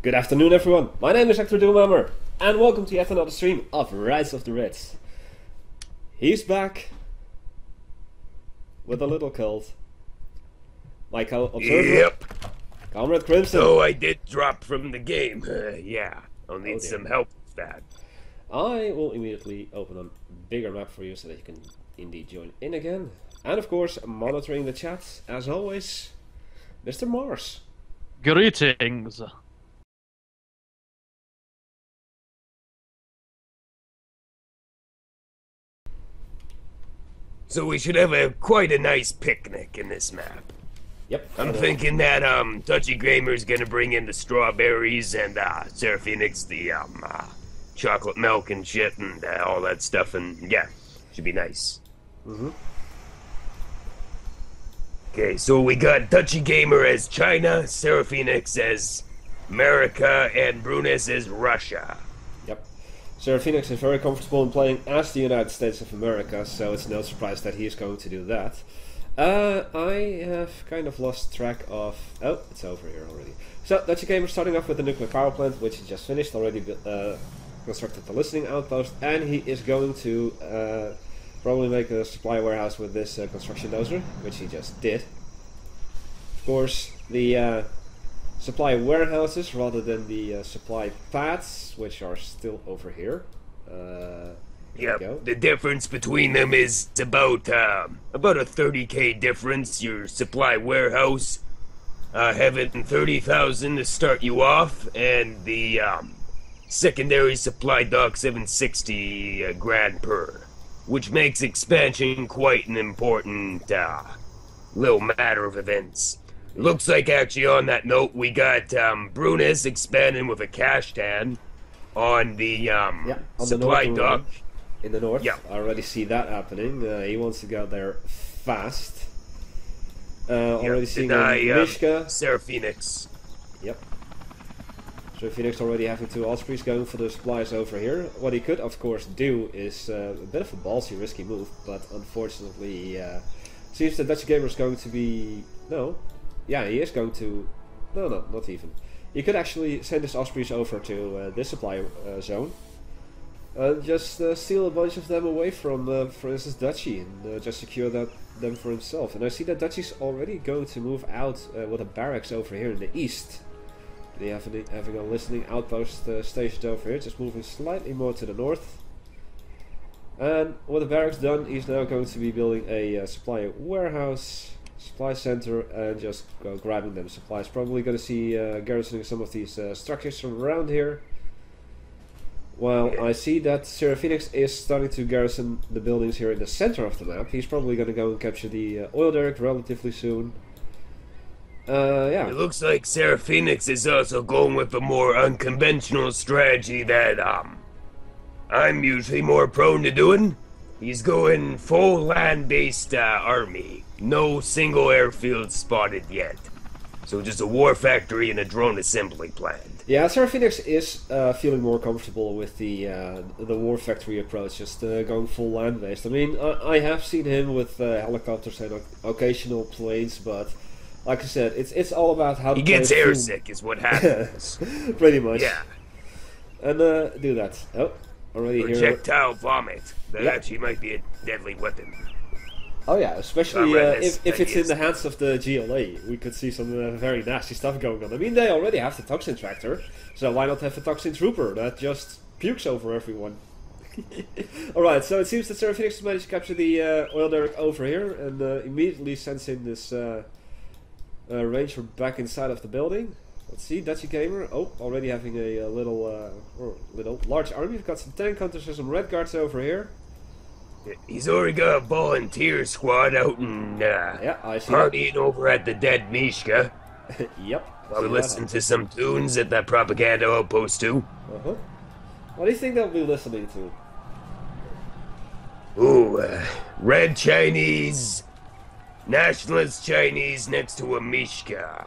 Good afternoon, everyone. My name is Hecthor Doomhammer, and welcome to yet another stream of Rise of the Reds. He's back with a little cold. My co-observer, Yep. Comrade Crimson. So I did drop from the game. Yeah, I'll need some help with that. I will immediately open a bigger map for you so that you can indeed join in again. And of course, monitoring the chat, as always, Mr. Mars. Greetings. So we should have quite a nice picnic in this map. Yep. I'm thinking that Dutchygamer's gonna bring in the strawberries and Seraphinexx the chocolate milk and shit and all that stuff, and yeah, should be nice. Okay, so we got Dutchygamer as China, Seraphinexx as America, and Brunez as Russia. Yep. Seraphinexx is very comfortable in playing as the United States of America, so it's no surprise that he is going to do that. I have kind of lost track of... Oh, it's over here already. So, Dutchygamer starting off with the nuclear power plant, which he just finished, already constructed the listening outpost, and he is going to probably make a supply warehouse with this construction dozer, which he just did. Of course, the supply warehouses rather than the supply pads, which are still over here. Yep, the difference between them is about a 30k difference. Your supply warehouse having 30,000 to start you off, and the secondary supply dock 760 grand per, which makes expansion quite an important little matter of events. Looks like actually on that note we got Brunez expanding with a cash tan on the on supply the dock. In the north, yeah. I already see that happening. He wants to go there fast. Already seeing Msta. Seraphinexx. Yep. Seraphinexx already having two Ospreys going for the supplies over here. What he could, of course, do is a bit of a ballsy, risky move, but unfortunately, seems that Dutchygamer is going to be... No. Yeah, he is going to... No, not even. He could actually send his Ospreys over to this supply zone. Just steal a bunch of them away from, for instance, Dutchy, and just secure them for himself. And I see that Dutchy's already going to move out with a barracks over here in the east. They have having a listening outpost stationed over here, just moving slightly more to the north. And with the barracks done, he's now going to be building a supply warehouse, supply center, and just grabbing them supplies. Probably going to see garrisoning some of these structures from around here. Well, I see that Seraphinexx is starting to garrison the buildings here in the center of the map. He's probably going to go and capture the oil derrick relatively soon. Yeah. It looks like Seraphinexx is also going with a more unconventional strategy that I'm usually more prone to doing. He's going full land-based army. No single airfield spotted yet. So just a war factory and a drone assembly plant. Yeah, Seraphinexx is feeling more comfortable with the war factory approach, just going full land-based. I mean, I have seen him with helicopters and occasional planes, but like I said, it's all about how he gets airsick is what happens. Pretty much. Yeah. And do that. Oh, already here. Projectile vomit. That actually might be a deadly weapon. Oh yeah, especially if it's in the hands of the GLA, we could see some very nasty stuff going on. I mean, they already have the toxin tractor, so why not have a toxin trooper that just pukes over everyone? Alright, so it seems that Seraphinexx managed to capture the oil derrick over here, and immediately sends in this ranger back inside of the building. Let's see, Dutchygamer, already having a large army. We've got some tank hunters and some red guards over here. He's already got a volunteer squad out and I see partying over at the dead Msta. Yep. I'll listen to some tunes at that propaganda outpost too. What do you think they'll be listening to? Ooh, red Chinese, nationalist Chinese next to a Msta.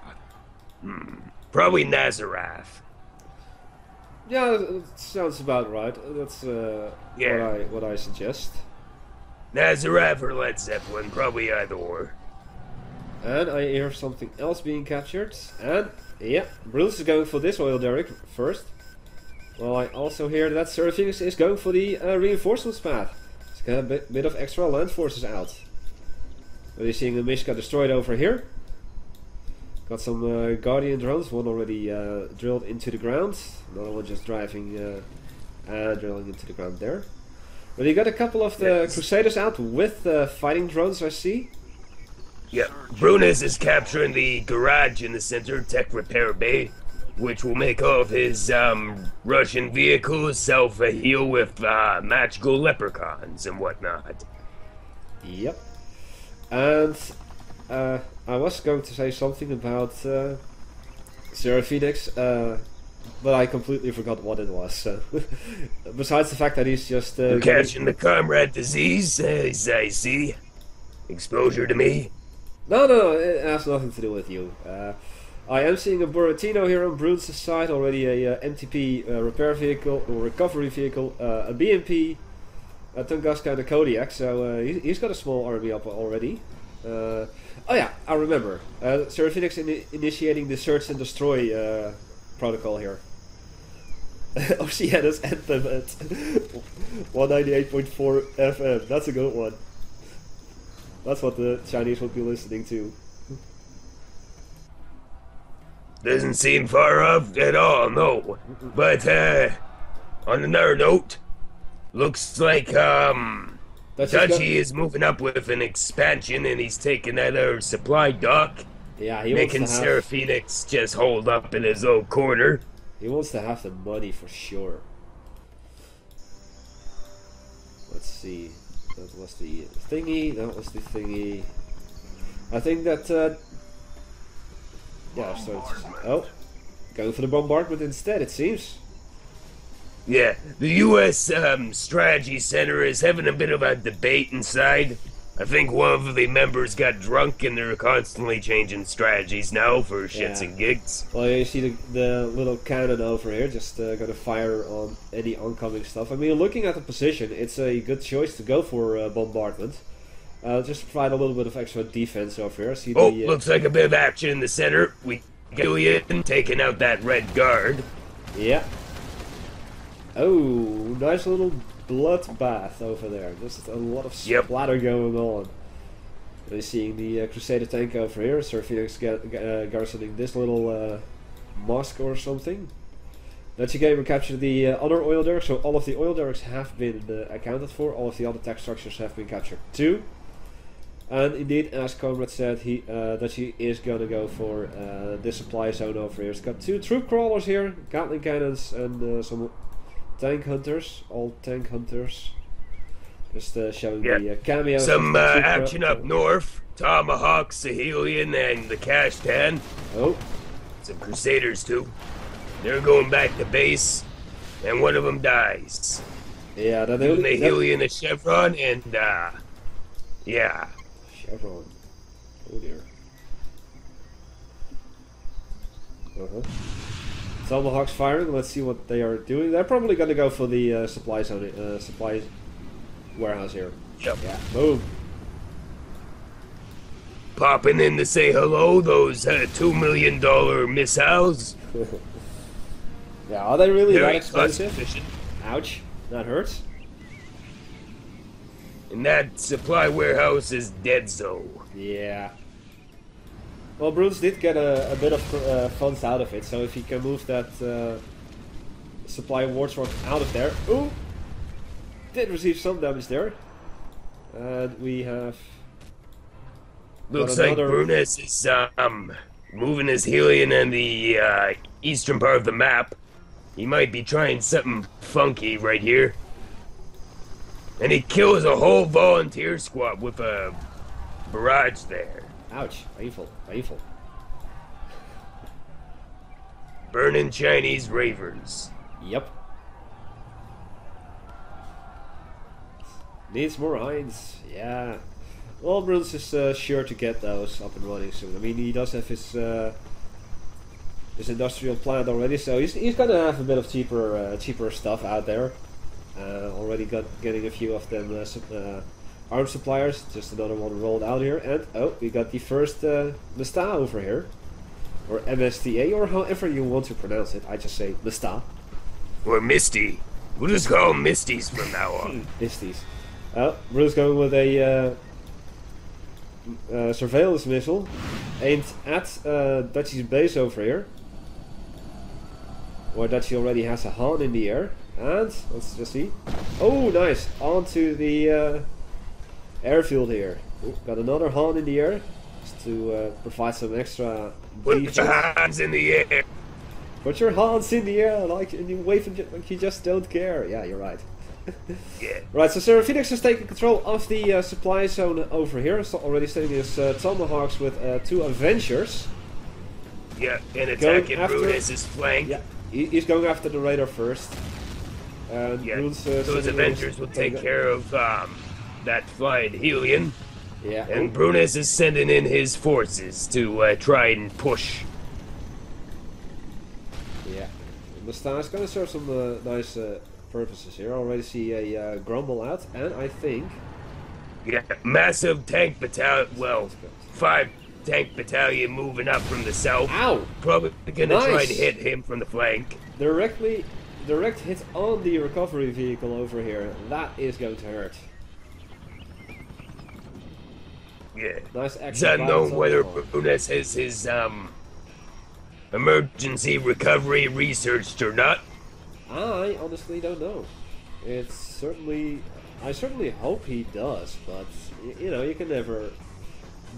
Probably Nazareth. Yeah, that sounds about right. That's what I suggest. Nazareth or Led Zeppelin, probably either or. And I hear something else being captured, and Yeah, Brunez is going for this oil derrick first. Well, I also hear that Seraphinexx is going for the reinforcements path. He's got a bit of extra land forces out. We're seeing a Msta destroyed over here. Got some Guardian drones, one already drilled into the ground. Another one just driving, drilling into the ground there. But you got a couple of the Crusaders out with fighting drones, I see. Yeah, Brunez is capturing the garage in the center, tech repair bay, which will make all of his Russian vehicles self-heal with magical leprechauns and whatnot. Yep. And I was going to say something about Seraphinexx, but I completely forgot what it was. So besides the fact that he's just catching the Comrade disease, as I see. Exposure to me. No, it has nothing to do with you. I am seeing a Buratino here on Brunez's side, already a MTP repair vehicle, or recovery vehicle, a BMP, a Tunguska and a Kodiak, so he's got a small army up already. Oh yeah, I remember. Seraphinexx initiating the search and destroy protocol here. Oceanus Anthem at 198.4 FM, that's a good one. That's what the Chinese would be listening to. Doesn't seem far off at all, no. But, on another note, looks like, Dutchy is moving up with an expansion and he's taking that other supply dock. Yeah, he making wants to Seraphinexx just hold up in his old corner. He wants to have the money for sure. Let's see. That was the thingy. That was the thingy. I think that. Yeah. So. Going for the bombardment instead. It seems. Yeah, the U.S. Strategy Center is having a bit of a debate inside. I think one of the members got drunk and they're constantly changing strategies now for shits and gigs. Well, you see the little cannon over here just gonna fire on any oncoming stuff. I mean, looking at the position, it's a good choice to go for bombardment. Just to provide a little bit of extra defense over here. See looks like a bit of action in the center. We get Julian taking out that red guard. Yeah. Oh, nice little bloodbath over there. Just a lot of splatter going on. We're seeing the Crusader tank over here. Seraphinexx garrisoning this little mosque or something. Dutchygamer captured the other oil derricks, so all of the oil derricks have been accounted for. All of the other tech structures have been captured too. And indeed, as Comrade said, Dutchy is gonna go for this supply zone over here. It's got two troop crawlers here, Gatling cannons, and some tank hunters, all tank hunters. Just showing the cameos. Some action up north. Tomahawk, Sahelian, and the Kashtan. Oh. Some Crusaders too. They're going back to base, and one of them dies. Yeah, the Helian, a Chevron, and yeah. Chevron. Oh dear. Tomahawks firing. Let's see what they are doing. They're probably gonna go for the supply zone, supply warehouse here. Yep. Yeah. Boom. Popping in to say hello. Those $2 million missiles. Yeah. Are they really Very that expensive? Efficient. Ouch. That hurts. And that supply warehouse is dead so. Yeah. Well, Brunez did get a bit of funds out of it, so if he can move that supply warthog out of there. Ooh! Did receive some damage there. And we have... Looks like Brunez is moving his Helion in the eastern part of the map. He might be trying something funky right here. And he kills a whole volunteer squad with a barrage there. Ouch. Painful. Painful. Burning Chinese ravers. Yep. Needs more Hinds. Yeah. Well, Brunez is sure to get those up and running soon. I mean, he does have his industrial plant already, so he's gonna have a bit of cheaper stuff out there. Already getting a few of them arms suppliers. Just another one rolled out here, and oh, we got the first Msta over here. or MSTA, or however you want to pronounce it. I just say Msta. Or Misty. We'll just call them Misties from now on. Misties. Bruce going with a surveillance missile aimed at Dutchy's base over here, where Dutchy already has a Han in the air. And let's just see. Oh, nice! Onto the airfield here. Ooh, got another Han in the air just to provide some extra. Put your hands in the air. Put your hands in the air, like, and you wave like you just don't care. Yeah, you're right. Yeah. Right, so Seraphinexx is taking control of the supply zone over here. So already sending his Tomahawks with 2 Avengers. Yeah, and attacking Brunez's flank. Yeah, he's going after the radar first. Yeah, those Avengers will take care of that flying Helion. Yeah. And Brunez is sending in his forces to try and push. Yeah. Msta is going to serve some nice purposes here. I already see a Grumble out, and I think... Yeah, massive tank battalion, well, 5 tank battalion moving up from the south. Ow! Probably gonna try to hit him from the flank. Direct hit on the recovery vehicle over here. That is going to hurt. Yeah. Nice action. It's unknown whether Brunez has his emergency recovery researched or not. I honestly don't know. It's certainly... I certainly hope he does, but you know, you can never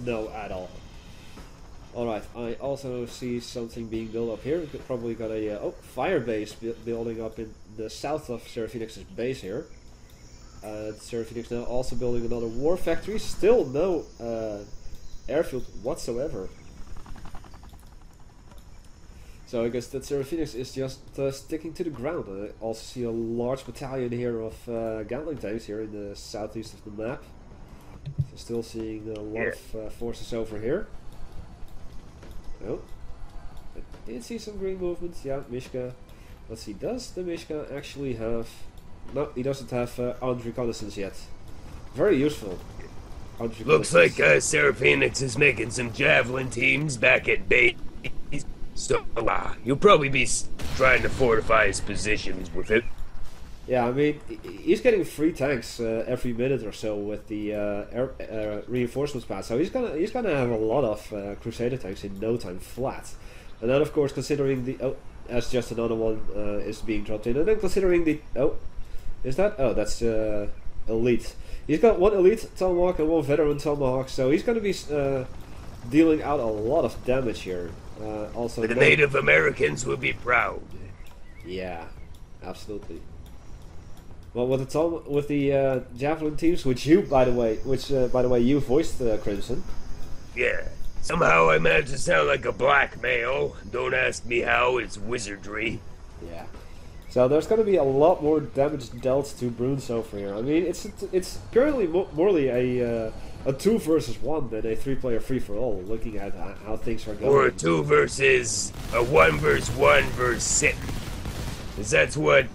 know at all. Alright, I also see something being built up here. We probably got a fire base building up in the south of Seraphinexx's base here. Seraphinexx now also building another war factory. Still no airfield whatsoever. So I guess that Seraphinexx is just sticking to the ground. I also see a large battalion here of Gatling tanks here in the southeast of the map. So still seeing a lot of forces over here. Oh, I did see some green movements. Yeah, Mishka. Let's see, does the Mishka actually have... No, he doesn't have armed reconnaissance yet. Very useful. Looks like Seraphinexx is making some javelin teams back at base. So, you'll probably be trying to fortify his positions with it. Yeah, I mean, he's getting 3 tanks every minute or so with the reinforcements pass. So he's gonna have a lot of Crusader tanks in no time flat. And then, of course, considering the as just another one is being dropped in, and then considering the is that that's elite. He's got 1 elite Tomahawk and 1 veteran Tomahawk, so he's gonna be dealing out a lot of damage here. Also, the Native Americans will be proud. Yeah, absolutely. Well, with the javelin teams, which by the way you voiced, Crimson. Yeah. Somehow I managed to sound like a black male. Don't ask me how. It's wizardry. Yeah. So there's going to be a lot more damage dealt to Brunez over here. I mean, it's currently morely a 2 versus 1 than a 3-player free-for-all, looking at how things are going. Or a 2 versus a 1 versus 1 versus 6. Because that's what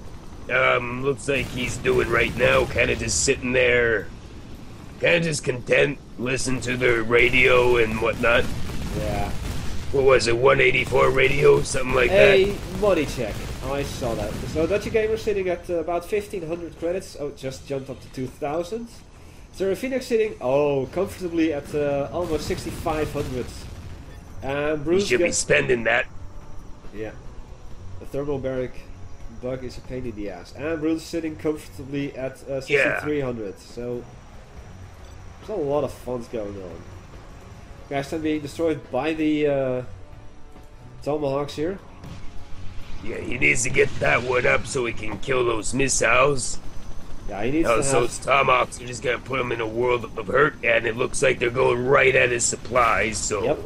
looks like he's doing right now. Kind of just sitting there, kind of just content, listen to the radio and whatnot. Yeah. What was it, 184 radio, something like that? A money check. I saw that. So Dutchygamer sitting at about 1,500 credits. Oh, just jumped up to 2,000. Seraphinexx sitting, comfortably at almost 6,500. And Bruce should be spending that. Yeah. The thermal barrack bug is a pain in the ass. And Brunez sitting comfortably at 6,300. So there's a lot of funds going on. Guys, then being destroyed by the Tomahawks here. Yeah, he needs to get that one up so he can kill those missiles. Yeah, he needs to have... those Tomahawks are just gonna put him in a world of hurt, and it looks like they're going right at his supplies, so... Yep.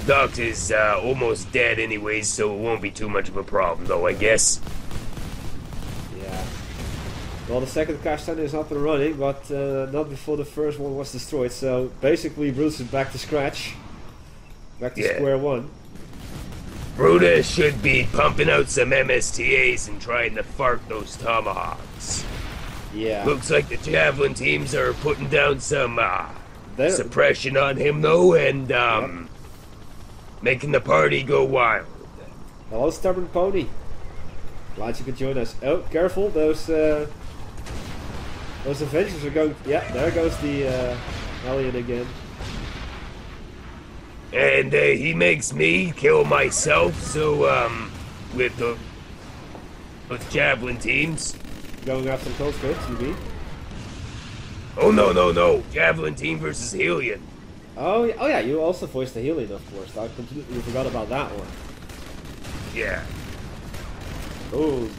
Doc is almost dead anyways, so it won't be too much of a problem, though, I guess. Yeah. Well, the second cash center is up and running, but not before the first one was destroyed, so basically Brunez is back to scratch. Back to square one. Brunez should be pumping out some MSTAs and trying to fart those Tomahawks. Yeah. Looks like the javelin teams are putting down some suppression on him though, and making the party go wild. Hello, stubborn pony. Glad you could join us. Oh, careful! Those Avengers are going. Yeah, there goes the alien again. And he makes me kill myself. So with the javelin teams. Going after the cold script, you mean? Oh no! Javelin team versus Helion. Oh yeah, you also voiced the Helion, of course. I completely forgot about that one. Yeah. Oh.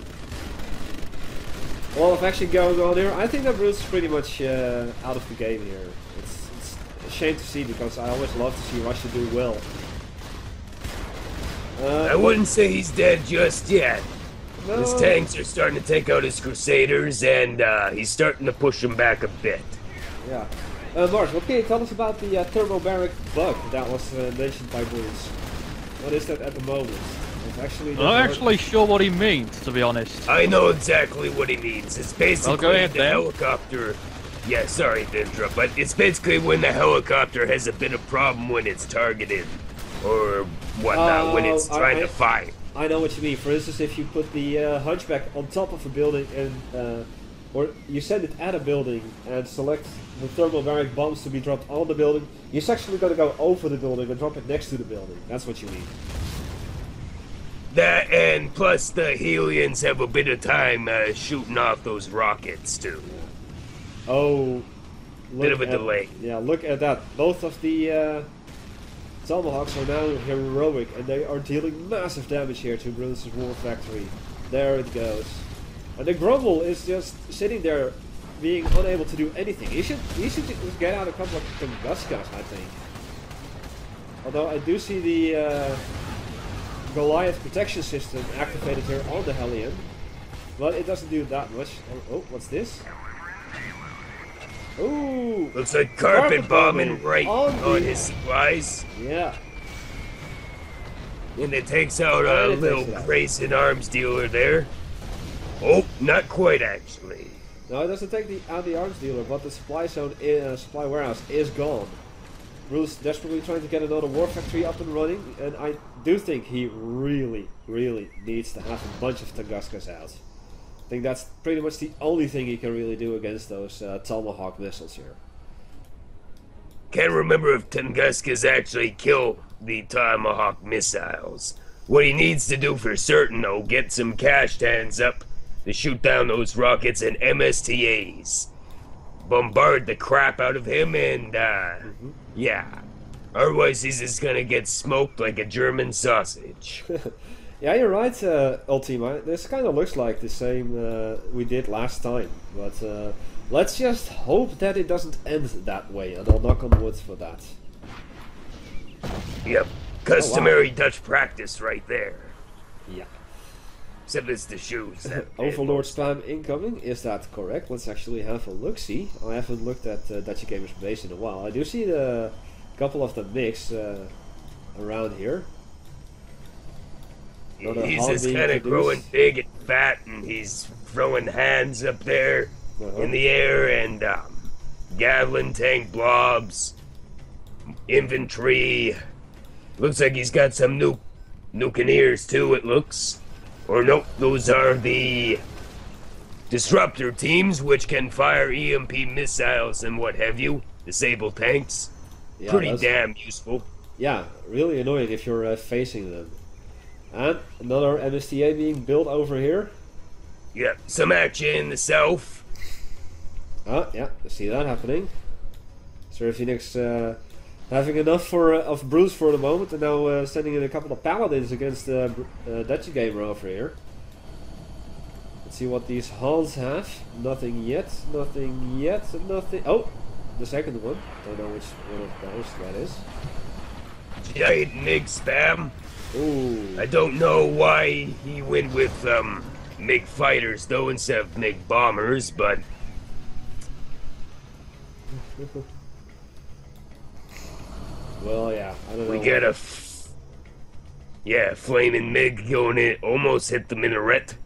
A lot of action going on here. I think that Brunez is pretty much out of the game here. It's a shame to see because I always love to see Russia do well. I wouldn't say he's dead just yet. No. His tanks are starting to take out his Crusaders, and he's starting to push them back a bit. Yeah. Mars, what can you tell us about the thermobaric bug that was mentioned by Brunez? What is that at the moment? I'm not actually sure what he means, to be honest. I know exactly what he means. It's basically go ahead, the helicopter... Yeah, sorry to interrupt, but it's basically when the helicopter has a bit of problem when it's targeted. Or whatnot, when it's trying to fight. I know what you mean. For instance, if you put the hunchback on top of a building and... or you send it at a building and select the thermobaric bombs to be dropped on the building, you're actually going to go over the building and drop it next to the building. That's what you mean. That, and plus the Helions have a bit of time shooting off those rockets too. Oh, bit of a delay. Yeah, look at that. Both of the Tomahawks are now heroic, and they are dealing massive damage here to Brunez's war factory. There it goes. And the Grumble is just sitting there, being unable to do anything. He should just get out a couple of Tunguska, I think. Although I do see the Goliath protection system activated here on the Hellion, but it doesn't do that much. Oh, what's this? Ooh! Looks like carpet bombing right on his supplies. Yeah. And it takes out a little Grayson arms dealer there. Oh, not quite actually. No, it doesn't take out the arms dealer, but the supply zone, supply warehouse is gone. Brunez desperately trying to get another war factory up and running, and I do think he really needs to have a bunch of Tunguskas out. I think that's pretty much the only thing he can really do against those Tomahawk missiles here. Can't remember if Tunguskas actually kill the Tomahawk missiles. What he needs to do for certain, though, get some cash hands up to shoot down those rockets and MSTAs. Bombard the crap out of him and, yeah. Otherwise, he's just gonna get smoked like a German sausage. Yeah, you're right, Ultima. This kind of looks like the same we did last time. But let's just hope that it doesn't end that way, and I'll knock on wood for that. Yep. Customary Dutch practice right there. Yeah. Except it's the shoes. Overlord spam incoming, is that correct? Let's actually have a look-see. I haven't looked at Dutchygamer's base in a while. I do see a couple of the MiGs around here. He's just kind of growing big and fat, and he's throwing hands up there in the air, and Gatling tank blobs, infantry. Looks like he's got some nuclears too, it looks. Or nope, those are the disruptor teams, which can fire EMP missiles and what have you. Disable tanks. Yeah, pretty damn useful. Yeah, really annoying if you're facing them. And another MSTA being built over here. Yep, some action in the south. Ah, yeah, I see that happening. Seraphinexx having enough of Brunez for the moment, and now sending in a couple of paladins against Dutchygamer over here. Let's see what these Hans have. Nothing yet, nothing yet, nothing. Oh, the second one. Don't know which one of those that is. Giant MiG spam. Ooh. I don't know why he went with MiG fighters though instead of MiG bombers, but well, yeah, I don't know. We get a flaming MiG going in, almost hit the minaret.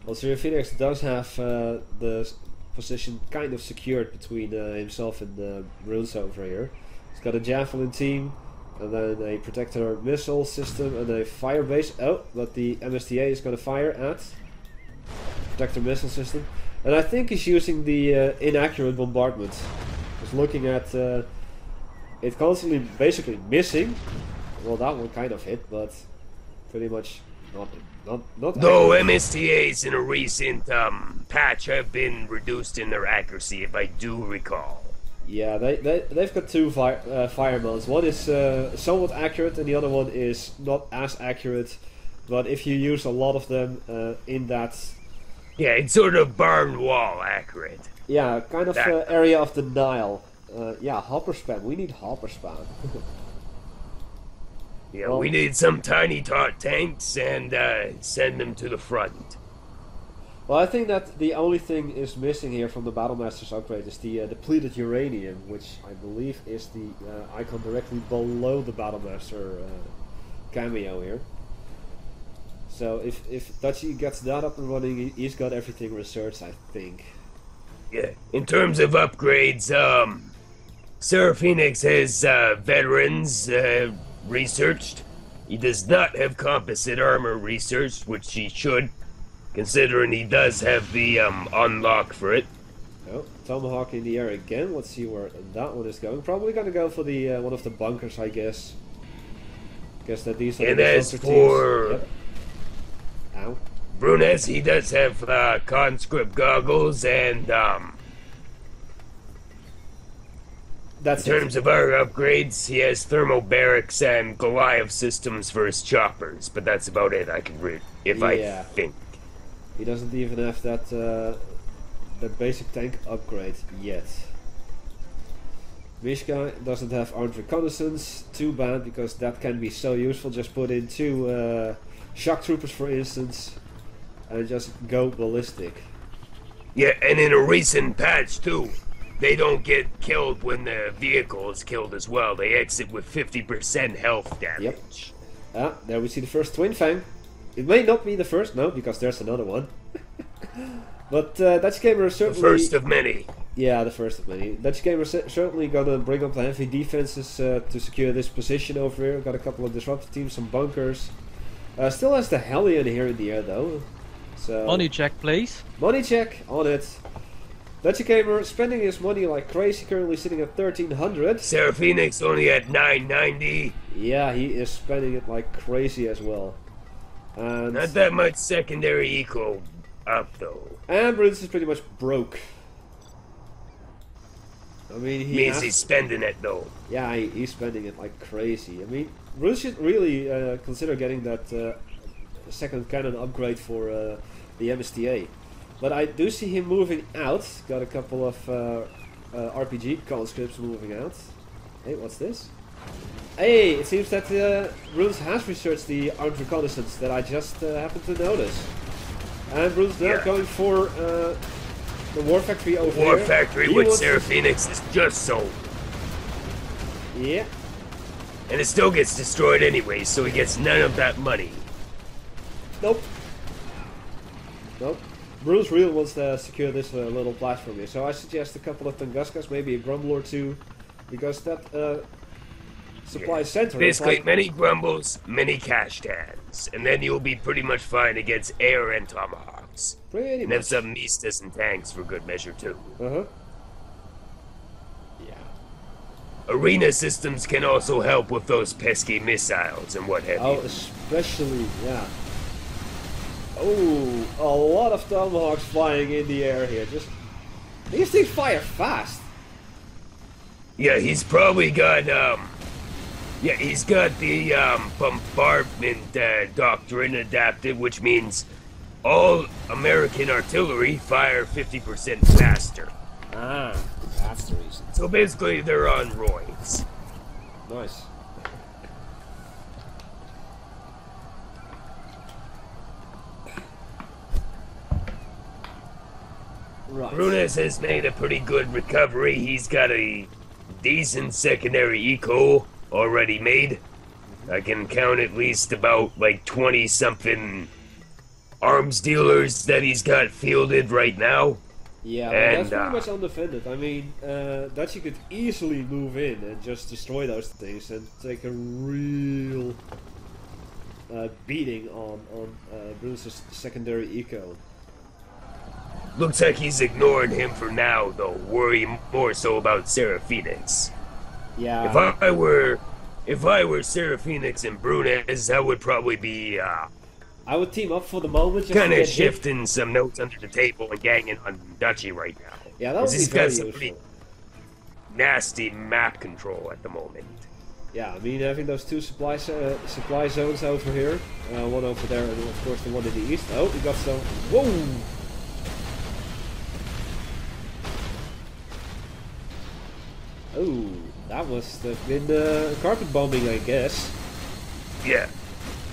Well, Seraphinexx does have the position kind of secured between himself and Brunez over here. He's got a Javelin team, and then a Protector missile system, and a fire base. Oh, but the MSTA is going to fire at Protector missile system. And I think he's using the inaccurate bombardment. Just looking at it constantly basically missing. Well, that one kind of hit, but pretty much not Though accurate. MSTAs in a recent patch have been reduced in their accuracy, if I do recall. Yeah, they've got two fire mounts. One is somewhat accurate, and the other one is not as accurate. But if you use a lot of them in that... Yeah, it's sort of barn wall accurate. Yeah, kind of area of the Nile. Yeah, hopper spam. We need hopper spam. Yeah, well, we need some tiny tot tanks and send them to the front. Well, I think that the only thing is missing here from the Battlemaster's upgrade is the depleted uranium, which I believe is the icon directly below the Battlemaster cameo here. So if Dutchy gets that up and running, he's got everything researched, I think. Yeah, in terms of upgrades, Seraphinexx has veterans researched. He does not have composite armor researched, which he should, considering he does have the unlock for it. Oh, Tomahawk in the air again. Let's see where that one is going. Probably gonna go for the one of the bunkers, I guess. Guess that these are And the as bunker for teams. Yep. Ow. Brunez, he does have conscript goggles and That's in terms of our upgrades, he has thermal barracks and Goliath systems for his choppers, but that's about it. I can read I think. He doesn't even have that that basic tank upgrade yet. Mishka doesn't have armed reconnaissance. Too bad, because that can be so useful. Just put in two shock troopers, for instance, and just go ballistic. Yeah, and in a recent patch too, they don't get killed when the vehicle is killed as well. They exit with 50% health damage. Yep. Ah, there we see the first Twin Fang. It may not be the first, no, because there's another one. But Dutchygamer is certainly... The first of many. Yeah, the first of many. Dutchygamer is certainly gonna bring up the heavy defenses to secure this position over here. Got a couple of disruptive teams, some bunkers. Still has the Hellion here in the air though. So Money check, please. money check on it. Dutchygamer spending his money like crazy, currently sitting at 1300. Seraphinexx only at 990. Yeah, he is spending it like crazy as well. And Not that much secondary eco up though. And Brunez is pretty much broke. I mean, he Means has, he's spending it though. yeah, he's spending it like crazy. I mean, Brunez should really consider getting that second cannon upgrade for the MSTA. But I do see him moving out. Got a couple of RPG conscripts moving out. Hey, what's this? Hey, it seems that Brunez has researched the armed reconnaissance that I just happened to notice. And Brunez now going for the War Factory over War here. Factory He with wants to- Seraphinexx is just sold. Yeah. And it still gets destroyed anyway, so he gets none of that money. Nope. Nope. Brunez really wants to secure this little platform here, so I suggest a couple of Tunguskas, maybe a Grumble or two, because that supply center... Basically, is many grumbles, many cash tags, and then you'll be pretty much fine against air and tomahawks. pretty And then much. some Mstas and tanks for good measure too. Uh-huh. Yeah. Arena systems can also help with those pesky missiles and what have Oh, you. especially, yeah. Oh, a lot of Tomahawks flying in the air here. Just these things fire fast. Yeah, he's probably got, he's got the, bombardment, doctrine adapted, which means all American artillery fire 50% faster. Ah, that's the reason. So basically, they're on roids. Nice. Right. Brunez has made a pretty good recovery. He's got a decent secondary eco already made. I can count at least about like 20-something arms dealers that he's got fielded right now. Yeah, and that's pretty much undefended. I mean, Dutchy could easily move in and just destroy those things and take a real beating on Brunez's secondary eco. looks like he's ignoring him for now, though. Worry more so about Seraphinexx. Yeah. If I were Seraphinexx and Brunez, that would probably be I would team up for the moment. Kind of shifting some notes under the table and ganging on Dutchy right now. Yeah, that would be very useful. Pretty nasty map control at the moment. Yeah, I mean, having those two supply zones over here, one over there, and of course the one in the east. Oh, we got some. Whoa! Oh, that must have been carpet bombing, I guess. Yeah.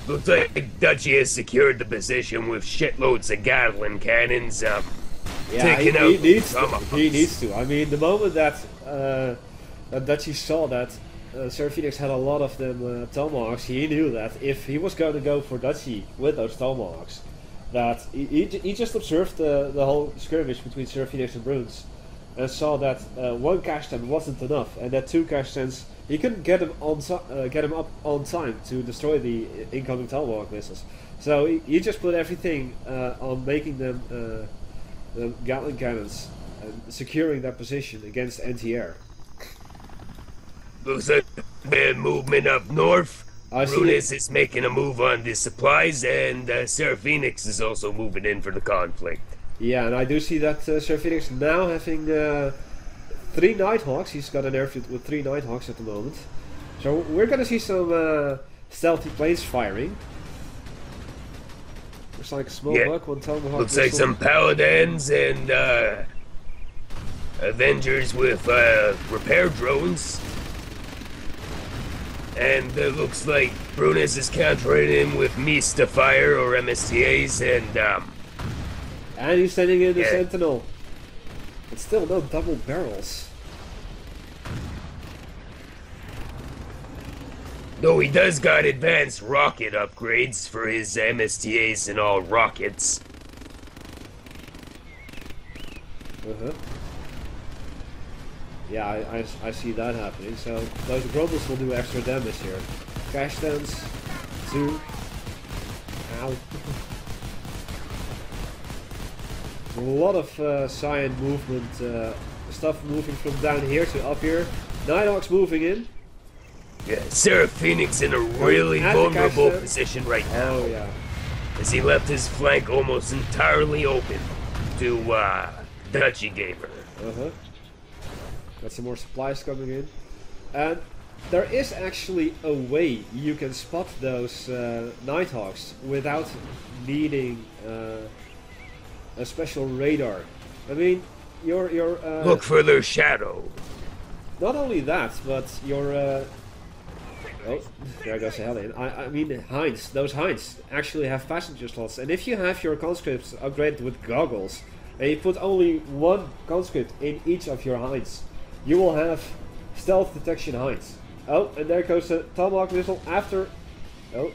Looks like Dutchy has secured the position with shitloads of Gatling cannons. Yeah, taking out he needs to. I mean, the moment that that Dutchy saw that Seraphinexx had a lot of them tomahawks, he knew that if he was going to go for Dutchy with those tomahawks, that he just observed the whole skirmish between Seraphinexx and Brunez, and saw that one cash stand wasn't enough, and that two cash stands he couldn't get him up on time to destroy the incoming tomahawk missiles. So he just put everything on making them the Gatling cannons and securing that position against anti-air. Looks like a movement up north. Brunez is making a move on the supplies, and Seraphinexx is also moving in for the conflict. Yeah, and I do see that Seraphinexx now having 3 Nighthawks. He's got an airfield with 3 Nighthawks at the moment. So we're gonna see some stealthy planes firing. Looks like a small buck, one tomahawk. Looks like some paladins and Avengers with repair drones. And it looks like Brunez is countering him with Msta fire or MSTAs, and he's sending in the Sentinel. But still no double barrels. Though he does got advanced rocket upgrades for his MSTAs and all rockets. Yeah, I see that happening. So those Grumbles will do extra damage here. Cash stands. 2. Ow. A lot of cyan movement, stuff moving from down here to up here. Nighthawks moving in. Yeah, Seraphinexx in a really vulnerable position right now. Oh yeah. As he left his flank almost entirely open to Dutchygamer. Got some more supplies coming in. And there is actually a way you can spot those Nighthawks without needing a special radar. I mean, your look for their shadow. Not only that, but your oh, there goes the hell in. I mean, Hinds. Those Hinds actually have passenger slots, and if you have your conscripts upgraded with goggles, and you put only 1 conscript in each of your Hinds, you will have stealth detection Hinds. Oh, and there goes the tomahawk missile after. Oh.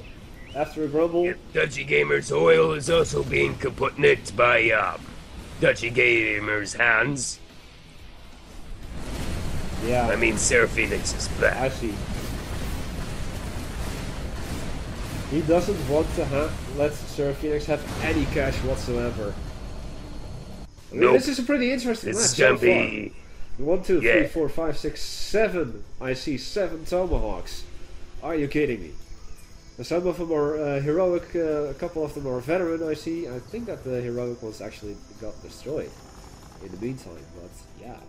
After a grumble. Yeah, Dutchygamer's oil is also being kaputnicked by Dutchygamer's hands. Yeah. I mean, Seraphinexx is back. I see. He doesn't want to let Seraphinexx have any cash whatsoever. I mean, this is a pretty interesting match so far. 1, 2, 3, 4, 5, 6, 7. I see 7 tomahawks. Are you kidding me? Some of them are heroic, a couple of them are veteran, I see. I think that the heroic ones actually got destroyed in the meantime, but yeah.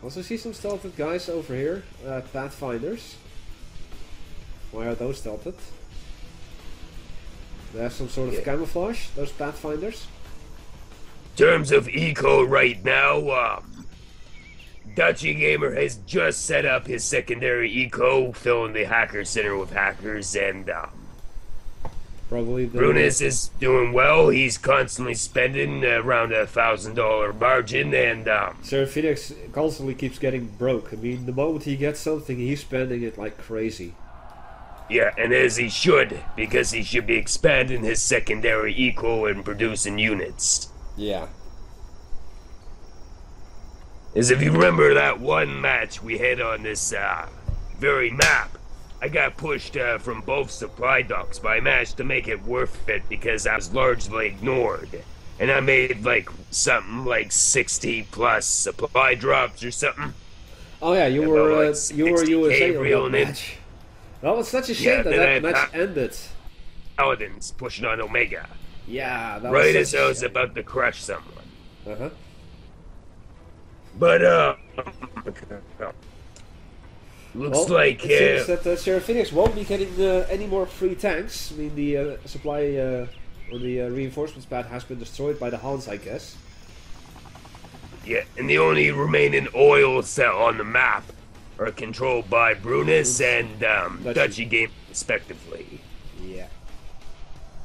Also see some stealthed guys over here, Pathfinders. Why are those stealthed? They have some sort of camouflage, those Pathfinders. In terms of eco right now, Dutchygamer has just set up his secondary eco, filling the hacker center with hackers, and probably Brunez is doing well. He's constantly spending around $1,000 margin, and Seraphinexx constantly keeps getting broke. I mean, the moment he gets something, he's spending it like crazy. Yeah, and as he should, because he should be expanding his secondary eco and producing units. Yeah. As if you remember that one match we had on this very map, I got pushed from both supply docks, but I managed to make it worth it because I was largely ignored. And I made like something like 60 plus supply drops or something. Oh yeah, you were USA on that in. match. Well, it's such a shame that match ended. Paladins pushing on Omega. Yeah, that right was as I was about to crush someone. Uh-huh. But looks like it seems that Seraphinexx won't be getting any more free tanks. I mean, the supply or the reinforcements pad has been destroyed by the Hans, I guess. Yeah, and the only remaining oil cell on the map are controlled by Brunez and Dutchygamer, respectively. Yeah.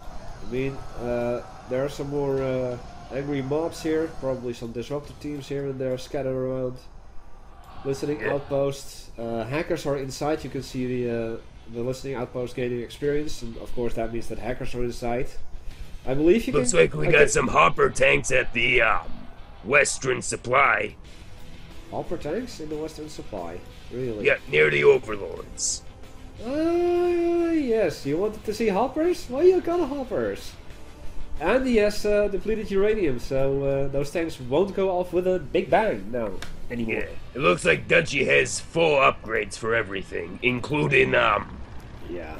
I mean, there are some more angry mobs here, probably some disruptor teams here and there scattered around. Listening outposts. Hackers are inside. You can see the listening outpost gaining experience, and of course that means that hackers are inside. I believe you Looks like we got some hopper tanks at the Western Supply. Hopper tanks in the Western Supply? Really? Yeah, near the Overlords. Yes. You wanted to see hoppers? Well, you got hoppers. And yes, depleted uranium, so those tanks won't go off with a big bang now anymore. Yeah, it looks like Dutchy has full upgrades for everything, including yeah,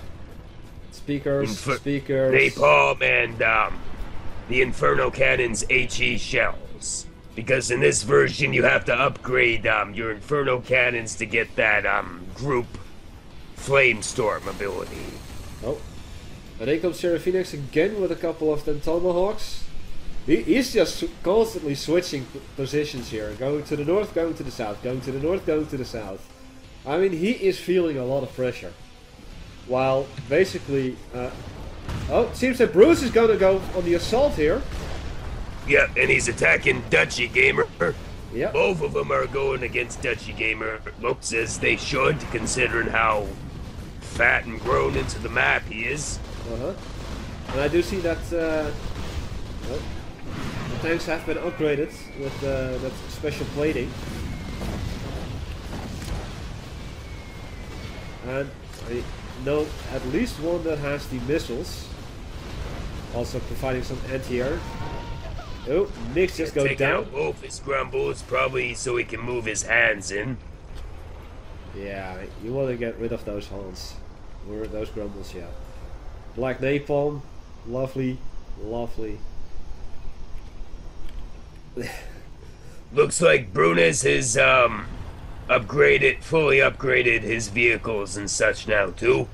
speakers, napalm, and the Inferno Cannon's HE shells. Because in this version, you have to upgrade your Inferno Cannons to get that group Flamestorm ability. Oh. And then comes Seraphinexx again with a couple of them Tomahawks. He's just constantly switching positions here. Going to the north, going to the south. Going to the north, going to the south. I mean, he is feeling a lot of pressure. While basically... oh, it seems that Bruce is going to go on the assault here. Yeah, and he's attacking Dutchygamer. Yep. Both of them are going against Dutchygamer. Looks as they should, considering how fat and grown into the map he is. Uh-huh. And I do see that the tanks have been upgraded with that special plating. And I know at least one that has the missiles. Also providing some anti-air. Oh, Knjaz just goes down. Out both his grumbles, probably so he can move his hands in. Yeah, you want to get rid of those hands. Or those grumbles, yeah. Black napalm, lovely, lovely. Looks like Brunez has fully upgraded his vehicles and such now too.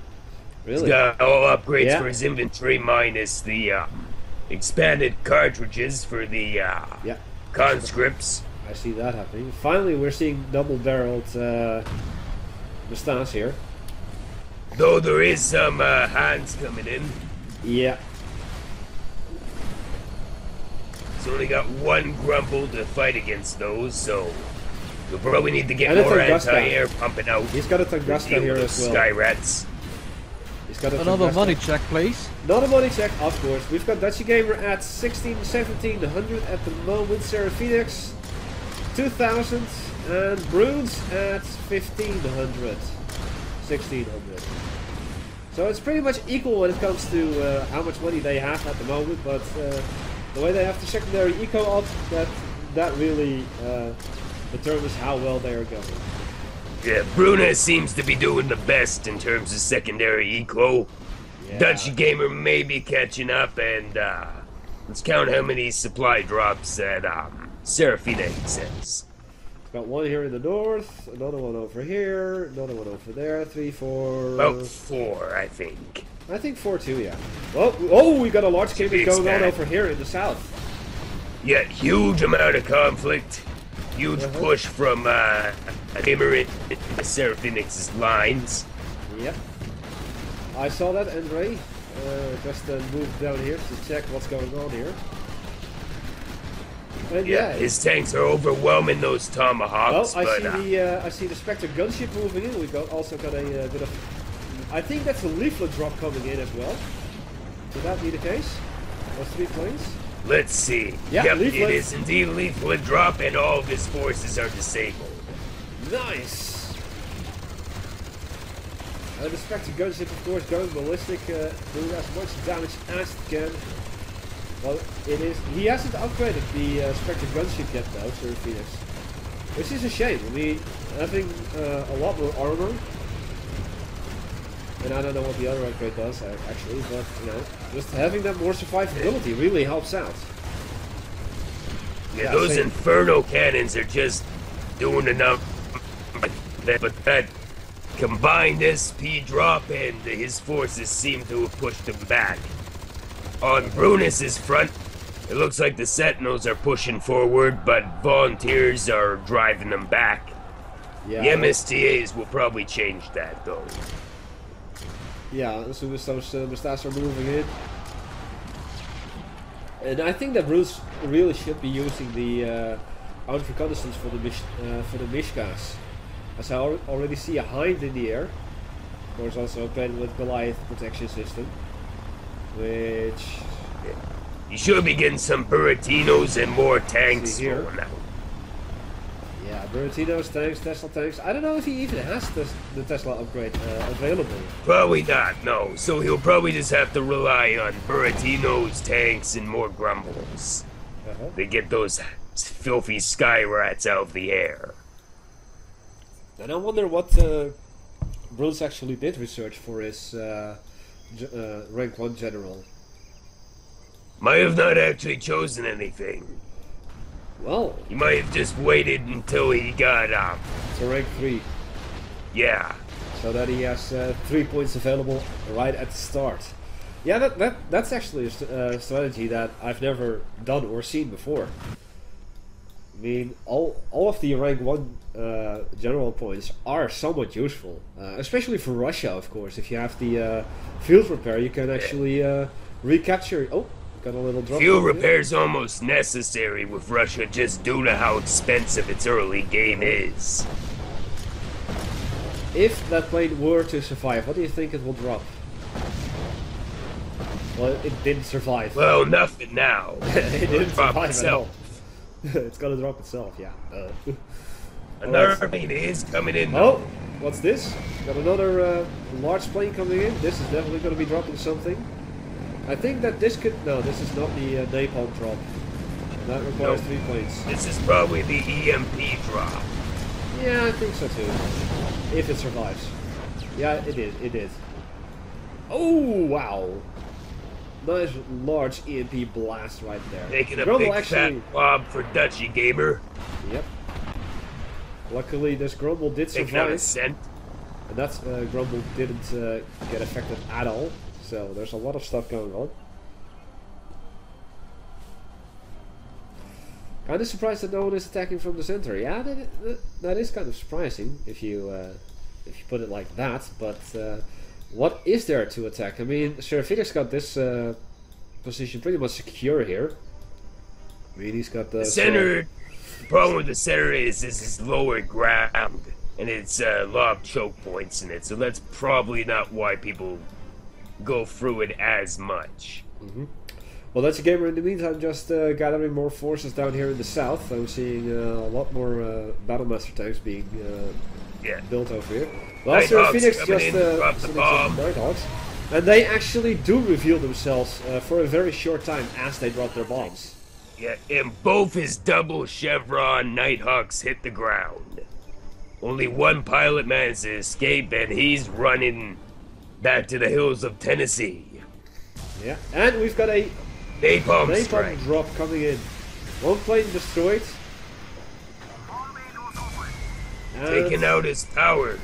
Really? He's got all upgrades for his inventory minus the expanded cartridges for the conscripts. I see that happening. Finally, we're seeing double-barreled Mstas here. Though there is some hands coming in. Yeah. He's only got one grumble to fight against those, so you'll probably need to get more anti-air pumping out. He's got a Tunguska here as well. Sky Rats. He's got another money check, please. Another money check, of course. We've got Dutchygamer at 1700 at the moment. Seraphinexx 2000 and Brunez at 1500. 1600. So it's pretty much equal when it comes to how much money they have at the moment, but the way they have the secondary eco op, that really determines how well they are going. Yeah, Brunez seems to be doing the best in terms of secondary eco. Yeah. Dutchygamer may be catching up, and let's count how many supply drops that Seraphinexx says. Got one here in the north, another one over here, another one over there, 3, 4... About 4, I think. I think 4 too, yeah. Oh, we got a large campaign going on over here in the south. Yeah, huge amount of conflict. Huge push from Gamer in Seraphinexx's lines. Yep. I saw that, Andre. Just moved down here to check what's going on here. And yeah, his tanks are overwhelming those Tomahawks. Oh, I see the Spectre gunship moving in. We've also got a bit of... I think that's a leaflet drop coming in as well. Would that be the case? Those 3 planes? Let's see. Yeah, yep, leaflet. it is indeed a leaflet drop, and all of his forces are disabled. Nice! The Spectre gunship, of course, going ballistic, doing as much damage as it can. Well, it is. He hasn't upgraded the Spectre gunship yet, though, Seraphinexx. Which is a shame. I mean, having a lot more armor. And I don't know what the other upgrade does, actually, but, you know, just having that more survivability really helps out. Yeah, those same. Inferno cannons are just doing enough. But that combined SP drop and his forces seem to have pushed him back. On Brunez's front, it looks like the Sentinels are pushing forward, but volunteers are driving them back. Yeah, The MSTAs will probably change that, though. Yeah, as soon as those Mstas are moving in. And I think that Brunez really should be using the armed reconnaissance for the Mishkas. As I already see a Hind in the air. Of course, also upgraded with Goliath protection system. Which... You should be getting some Buratinos and more tanks here. going out. Yeah, Buratinos, tanks, Tesla tanks. I don't know if he even has the Tesla upgrade available. Probably not, no. So he'll probably just have to rely on Buratinos, tanks, and more grumbles. They get those filthy sky rats out of the air. And I wonder what Brunez actually did research for his rank 1 general. Might have not actually chosen anything. Well, He might have just waited until he got up. so rank 3. Yeah. So that he has 3 points available right at the start. Yeah, that's actually a strategy that I've never done or seen before. I mean, all of the rank 1 general points are somewhat useful. Especially for Russia, of course. If you have the field repair, you can actually recapture... Oh, got a little drop. Field repair's almost necessary with Russia just due to how expensive its early game is. If that plane were to survive, what do you think it will drop? Well, it didn't survive. Well, nothing now. It didn't Drop survive itself. at all. It's gonna drop itself, yeah. Another plane is coming in. Oh, what's this? Got another large plane coming in. This is definitely gonna be dropping something. I think that this could... No, this is not the napalm drop. That requires 3 planes. This is probably the EMP drop. Yeah, I think so too. If it survives. Yeah, it did. It did. Oh, wow. Nice large EMP blast right there. Making a Grumble big fat bob for Dutchygamer. Yep. Luckily, this Grumble did Taking out a survive. scent. And that Grumble didn't get affected at all. So there's a lot of stuff going on. Kind of surprised that no one is attacking from the center. Yeah, that is kind of surprising if you put it like that. But what is there to attack? I mean, Seraphinexx got this position pretty much secure here. I mean, he's got the center. The problem with the center is this is lower ground, and it's a lot of choke points in it. So that's probably not why people go through it as much. Well, Dutchygamer in the meantime just gathering more forces down here in the south. I'm seeing a lot more Battlemaster tanks being built over here. Well, Seraphinexx just the bomb. Nighthawks, and they actually do reveal themselves for a very short time as they drop their bombs. Yeah, and both his double chevron Nighthawks hit the ground. Only one pilot managed to escape, and he's running back to the hills of Tennessee. Yeah, and we've got a napalm drop coming in. One plane destroyed. Taking out his tower.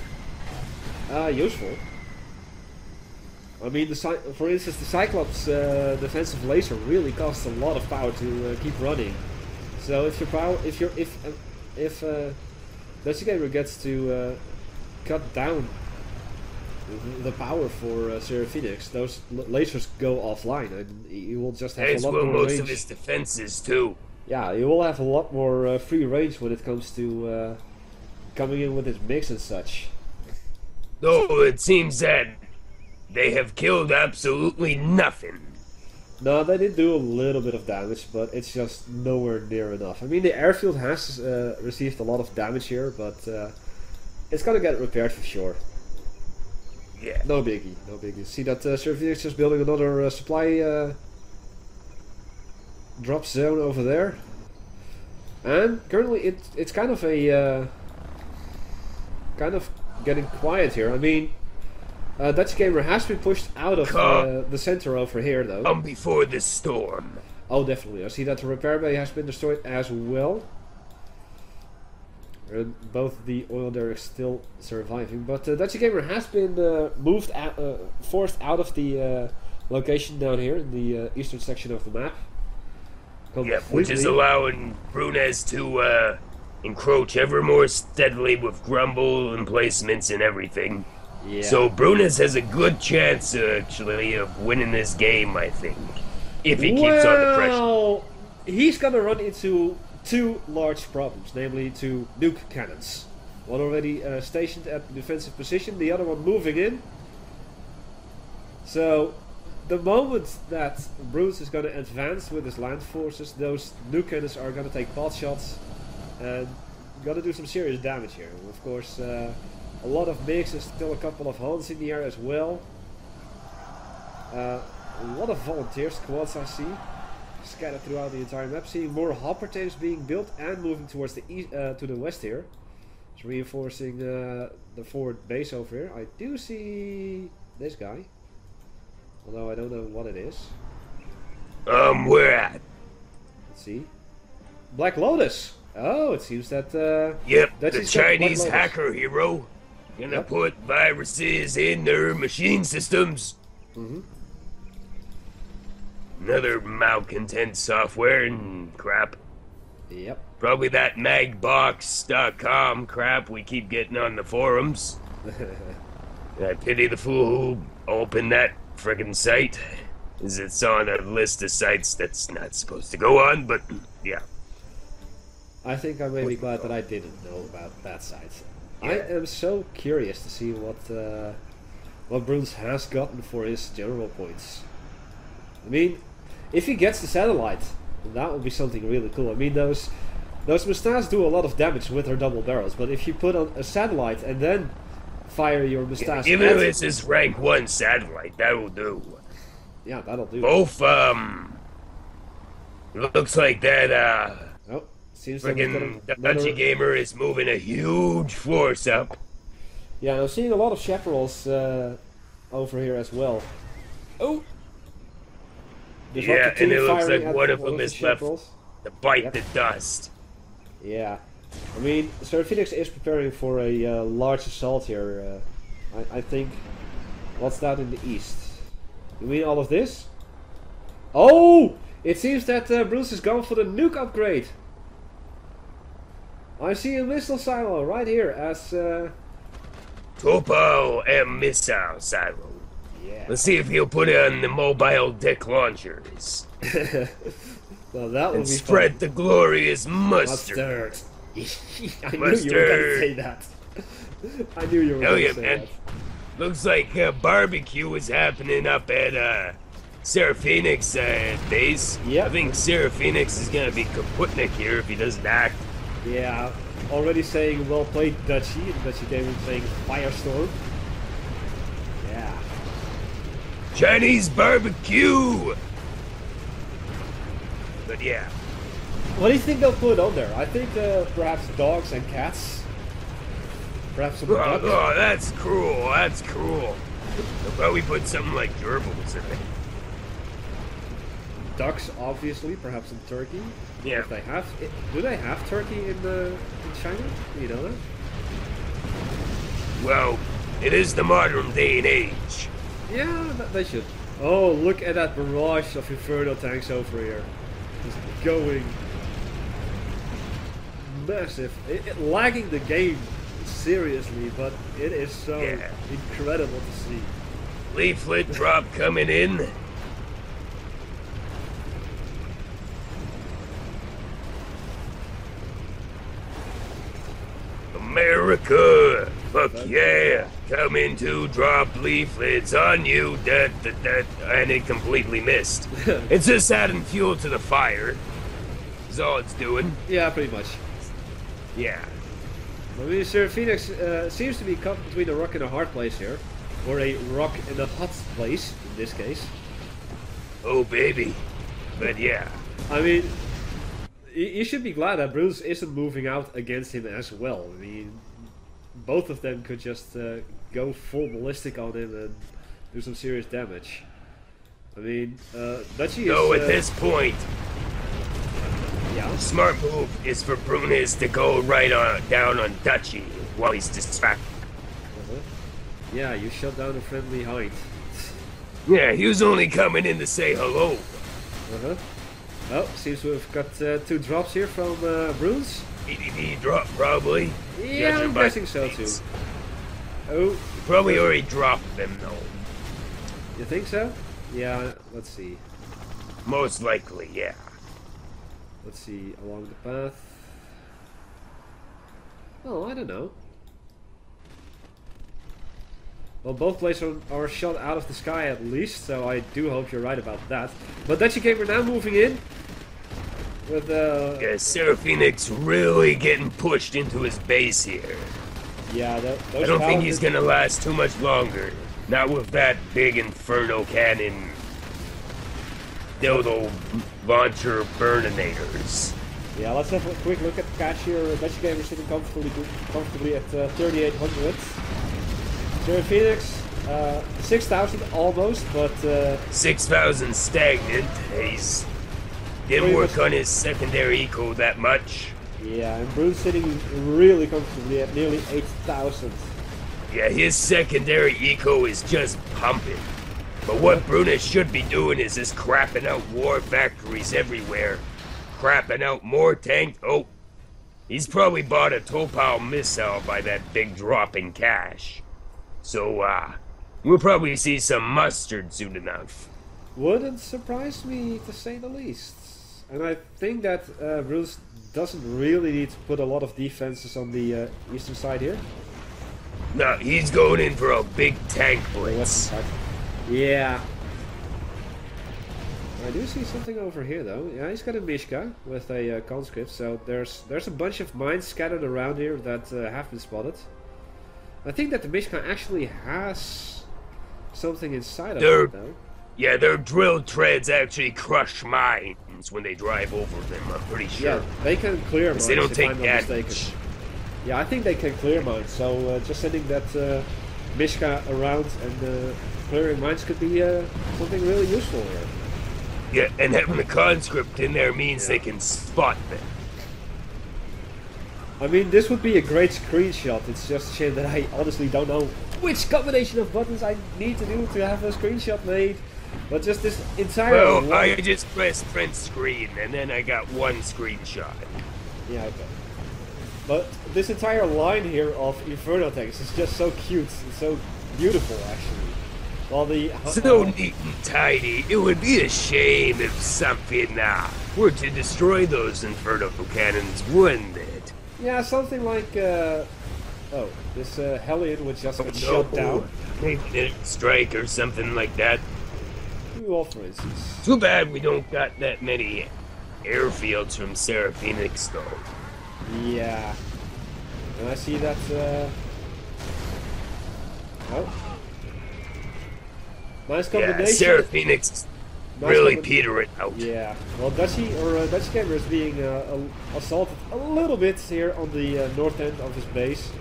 Useful. I mean, for instance, the Cyclops defensive laser really costs a lot of power to keep running. So if Dutchygamer gets to cut down the power for Seraphinexx, those lasers go offline, and you will just have a lot more most range. of his defenses too. Yeah, you will have a lot more free range when it comes to coming in with his mix and such. Though it seems that they have killed absolutely nothing. No, they did do a little bit of damage, but it's just nowhere near enough. I mean, the airfield has received a lot of damage here, but it's gonna get repaired for sure. Yeah. No biggie, no biggie. See that Seraphinexx just building another supply drop zone over there. And currently it's kind of a kind of getting quiet here. I mean, Dutchygamer has been pushed out of the center over here though. Come before the storm. Oh, definitely. I see that the repair bay has been destroyed as well. And both the oil derricks still surviving, but Dutchygamer has been moved out, forced out of the location down here in the eastern section of the map. Yeah, which is allowing Brunez to encroach ever more steadily with grumble, emplacements, and everything. Yeah. So Brunez has a good chance, actually, of winning this game, I think, if he keeps under pressure. He's gonna run into two large problems, namely two nuke cannons. One already stationed at the defensive position, the other one moving in. So, the moment that Brunez is going to advance with his land forces, those nuke cannons are going to take pot shots and going to do some serious damage here. And of course, a lot of MiGs and still a couple of Hans in the air as well. A lot of volunteer squads I see scattered throughout the entire map. Seeing more hopper tanks being built and moving towards the east, to the west here. It's reinforcing the forward base over here. I do see this guy. Although I don't know what it is. Where at? Let's see. Black Lotus! Oh, it seems that, Yep, that's the Chinese hacker hero. Gonna put viruses in their machine systems. Mm-hmm. Another malcontent software and crap. Yep. Probably that magbox.com crap we keep getting on the forums. I pity the fool who opened that friggin' site, as it's on a list of sites that's not supposed to go on, but yeah. I think I may be glad that I didn't know about that site. Yeah. I am so curious to see what Brunez has gotten for his general points. I mean, if he gets the satellite, that would be something really cool. I mean, those Mstas do a lot of damage with their double barrels, but if you put on a satellite and then fire your Mstas, even if it's his rank 1 satellite, that'll do. Yeah, that'll do. Both, looks like that, oh, seems friggin' Dutchygamer is moving a huge force up. Yeah, I'm seeing a lot of chaparrals over here as well. Oh! Yeah, and it looks like one of them is left to bite the dust. Yeah. I mean, Seraphinexx is preparing for a large assault here. I think... What's that in the east? You mean all of this? Oh! It seems that Brunez is going for the nuke upgrade. I see a missile silo right here as... Topo and Missile Silo. Yeah. Let's see if he'll put it on the mobile dick launchers. Well, that would and be spread fun. the glorious mustard. I knew you were going to say that. I knew you were going to say man. that. Looks like barbecue is happening up at Seraphinexx base. Yep. I think Seraphinexx is going to be kaputnik here if he doesn't act. Yeah, already saying well played Dutchy, and Dutchygamer saying firestorm. Yeah. Chinese barbecue! But yeah. What do you think they'll put on there? I think perhaps dogs and cats. Perhaps some ducks. Oh, that's cruel, that's cruel. They'll probably put something like gerbils in it. Ducks, obviously, perhaps some turkey. Yeah. If they have, do they have turkey in China? You know that? Well, it is the modern day and age. Yeah, they should. Oh, look at that barrage of Inferno tanks over here. Just going massive. Lagging the game seriously, but it is so incredible to see. Leaflet drop coming in. America! Fuck yeah! Coming to drop leaflets on you, and it completely missed. It's just adding fuel to the fire. Is all it's doing. Yeah, pretty much. Yeah. I mean, Seraphinexx seems to be caught between a rock and a hard place here. Or a rock and a hot place, in this case. Oh, baby. But yeah. I mean, you should be glad that Brunez isn't moving out against him as well. I mean, both of them could just go full ballistic on him and do some serious damage. I mean, Dutchy is... No, at this point, yeah. the smart move is for Brunez to go right down on Dutchy while he's distracted. Yeah, you shut down a friendly hind. Yeah, he was only coming in to say hello. Oh, seems we've got 2 drops here from Brunez. EDD drop, probably. Yeah, I'm guessing so too. Oh. You probably already dropped them, though. You think so? Yeah, let's see. Most likely, yeah. Let's see, along the path. Oh, I don't know. Well, both places are shot out of the sky at least, so I do hope you're right about that. But Dutchygamer now moving in. With yeah, Seraphinexx really getting pushed into his base here. Yeah, I don't think he's gonna last too much longer. Not with that big inferno cannon. Dildo launcher burninators. Yeah, let's have a quick look at the cash here. Dutchygamer sitting comfortably at 3,800. Seraphinexx, 6,000 almost, but 6,000 stagnant. He's didn't work on his secondary eco that much. Yeah, and Brunez sitting really comfortably at nearly 8,000. Yeah, his secondary eco is just pumping. But what Brunez should be doing is just crapping out war factories everywhere. Crapping out more tanks. Oh, he's probably bought a Topal missile by that big drop in cash. So, we'll probably see some mustard soon enough. Wouldn't surprise me, to say the least. And I think that Brunez doesn't really need to put a lot of defenses on the eastern side here. No, he's going in for a big tank blitz. Yeah. I do see something over here though. Yeah, he's got a Mishka with a conscript, so there's a bunch of mines scattered around here that have been spotted. I think that the Mishka actually has something inside of it though. Yeah, their drill treads actually crush mines when they drive over them, I'm pretty sure. Yeah, they can clear mines they don't if take I'm not mistaken. Yeah, I think they can clear mines, so just sending that Mishka around and clearing mines could be something really useful here. Yeah, and having the conscript in there means they can spot them. I mean, this would be a great screenshot. It's just a shame that I honestly don't know which combination of buttons I need to do to have a screenshot made. But just this entire... Well, I just pressed print screen, and then I got one screenshot. Yeah, okay. But this entire line here of Inferno tanks is just so cute and so beautiful, actually. While the... So neat and tidy. It would be a shame if something were to destroy those Inferno cannons, wouldn't it? Yeah, something like... oh, this Hellion would just get shut down. Maybe a strike or something like that. Well, for instance. Too bad we don't got that many airfields from Seraphinexx, though. Yeah. And I see that, oh. Nice combination. Yeah, Seraphinexx really petering out. Yeah. Well, Dutchygamer is being assaulted a little bit here on the north end of his base.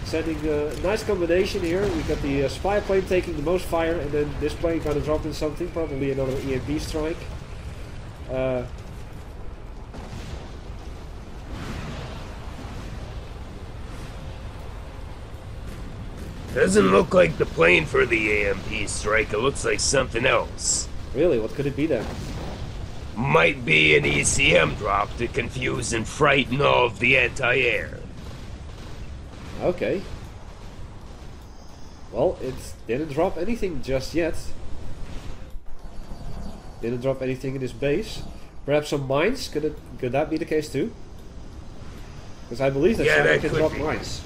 Sending a nice combination here. We got the spy plane taking the most fire, and then this plane gonna drop in something, probably another EMP strike. Doesn't look like the plane for the AMP strike. It looks like something else. Really? What could it be then? Might be an ECM drop to confuse and frighten all of the anti-air. Okay. Well, it didn't drop anything just yet. Didn't drop anything in his base. Perhaps some mines? Could that be the case too? Because I believe that China can drop mines.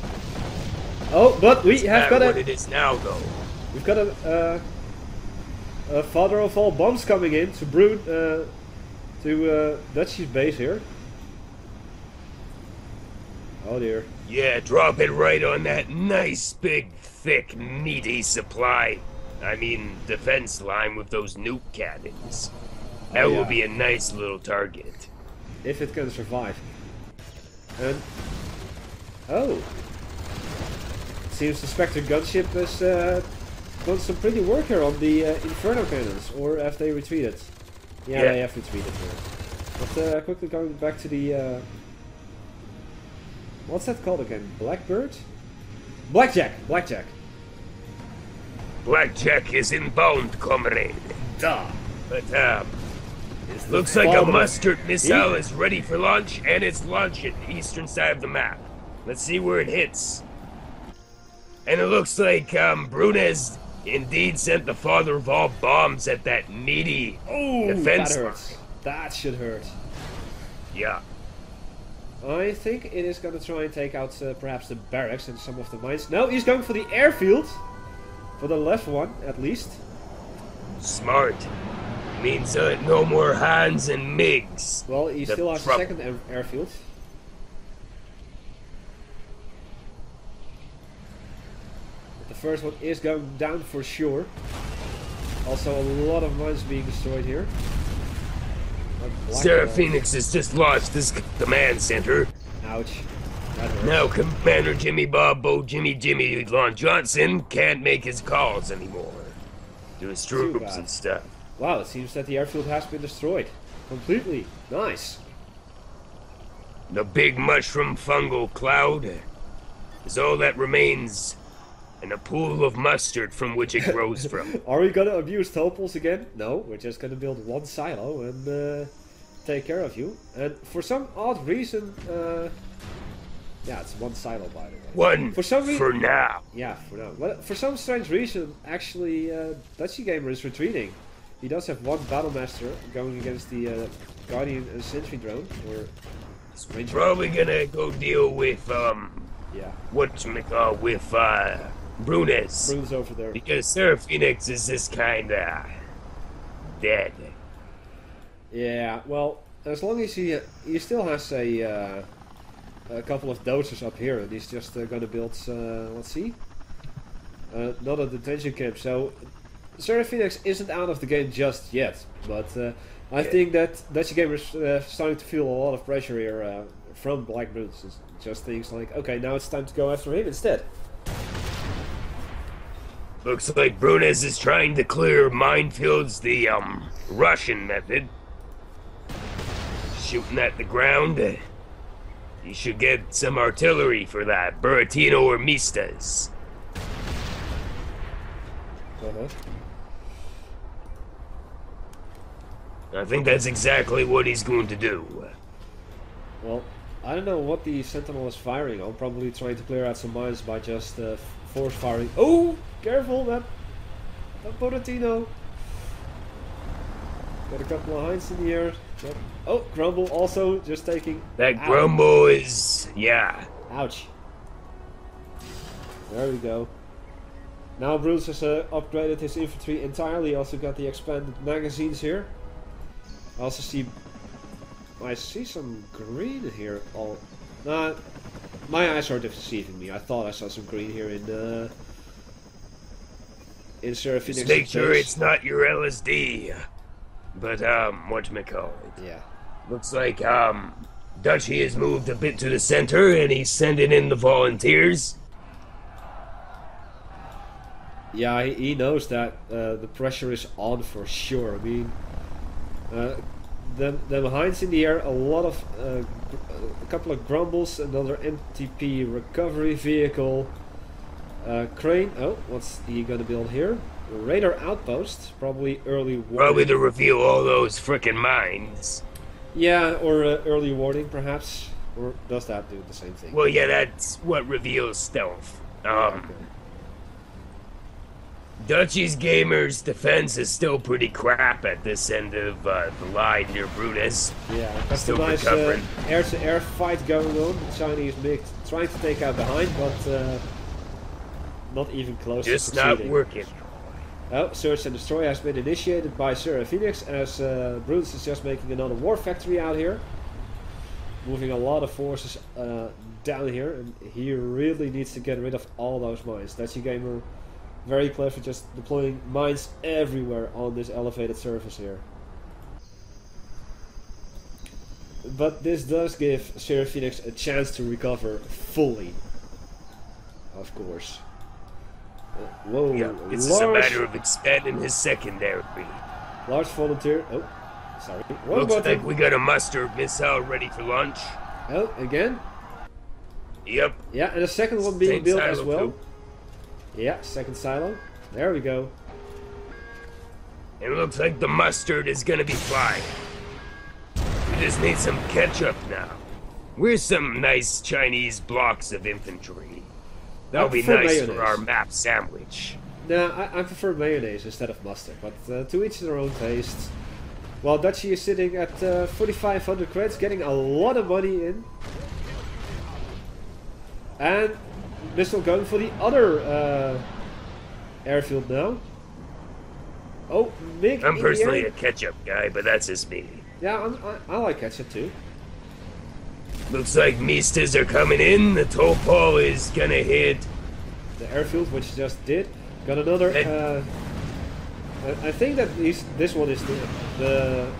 Oh, but we have got what it is now, though. We've got a father of all bombs coming in to Dutchy's base here. Oh dear. Yeah, drop it right on that nice, big, thick, meaty supply. I mean, defense line with those nuke cannons. That will be a nice little target. If it can survive. And... oh. Seems the Spectre gunship has done some pretty work here on the Inferno cannons. Or have they retreated? Yeah, they have retreated here. But quickly going back to the... what's that called again? Blackbird? Blackjack! Blackjack! Blackjack is inbound, comrade. Duh! But, looks like a mustard missile is ready for launch, and it's launching eastern side of the map. Let's see where it hits. And it looks like, Brunez indeed sent the father of all bombs at that meaty defense. That hurts. That should hurt. Yeah. I think it is going to try and take out perhaps the barracks and some of the mines. No, he's going for the airfield. For the left one, at least. Smart. Means no more Hans and Migs. Well, he still has a second airfield. But the first one is going down for sure. Also, a lot of mines being destroyed here. Seraphinexx has just launched this command center. Ouch. Now Commander Jimmy Bob Bo Jimmy Lon Johnson can't make his calls anymore. To his troops and stuff. Wow, it seems that the airfield has been destroyed. Completely. Nice. The big mushroom fungal cloud is all that remains in a pool of mustard from which it grows from. Are we gonna abuse topals again? No, we're just gonna build one silo and take care of you. And for some odd reason, yeah, it's one silo by the way. One for now. Yeah, for now. But for some strange reason, actually, Dutchygamer is retreating. He does have one Battlemaster going against the Guardian and Sentry drone, or Ranger. Probably gonna go deal with with Brunez. Brunez over there. Because Seraphinexx is just kinda dead. Yeah, well, as long as he still has a couple of dozers up here, and he's just gonna build, let's see, another detention camp. So Seraphinexx isn't out of the game just yet, but I think that Dutchygamer is starting to feel a lot of pressure here from Black Brutes. It's just things like, okay, now it's time to go after him instead. Looks like Brunez is trying to clear minefields the Russian method. Shooting at the ground. You should get some artillery for that, Buratino or Mstas. I think that's exactly what he's going to do. Well, I don't know what the Sentinel is firing on. Probably trying to clear out some mines by just force firing. Oh, careful, that Buratino. Got a couple of hinds in the air. Yep. Oh, Grumble also just taking... that Grumble is... yeah. Ouch. There we go. Now Bruce has upgraded his infantry entirely. Also got the expanded magazines here. I see some green here. Oh, nah, my eyes are deceiving me. I thought I saw some green here in Seraphinexx. Just make sure it's not your LSD. But whatchamacallit? Yeah. Looks like Dutchy has moved a bit to the center, and he's sending in the volunteers. Yeah, he knows that the pressure is on for sure. I mean, the hinds in the air, a lot of a couple of grumbles, another MTP recovery vehicle, crane. Oh, what's he gonna build here? A radar outpost, probably early warning. Probably to reveal all those frickin' mines. Yeah, or early warning perhaps, or does that do the same thing? Well, yeah, that's what reveals stealth. Okay. Dutchygamer's defense is still pretty crap at this end of the line near Brunez. Yeah, that's still a nice recovering. air-to-air fight going on. The Chinese MiG trying to take out behind, but not even close Just to succeeding. not working. Oh, search and destroy has been initiated by Seraphinexx as Brunez is just making another war factory out here. Moving a lot of forces down here, and he really needs to get rid of all those mines. Dutchygamer, very clever, just deploying mines everywhere on this elevated surface here. But this does give Seraphinexx a chance to recover fully. Of course. Whoa, Yeah, this is a matter of expanding his secondary. Large volunteer. Oh, sorry. Looks like we got a mustard missile ready for launch. Oh, again? Yep. Yeah, and a second one being Same built silo as well. too. Yeah, second silo. There we go. It looks like the mustard is gonna be flying. We just need some ketchup now. Where's some nice Chinese blocks of infantry? That'll be nice mayonnaise for our map sandwich. No, I prefer mayonnaise instead of mustard, but to each their own taste. While Dutchy is sitting at 4,500 credits, getting a lot of money in. And missile going for the other airfield now. Oh, Mig. I'm personally a ketchup guy, but that's just me. Yeah, I like ketchup too. Looks like Mstas are coming in. The Topol is gonna hit the airfield, which just did. Got another. I think that this one is the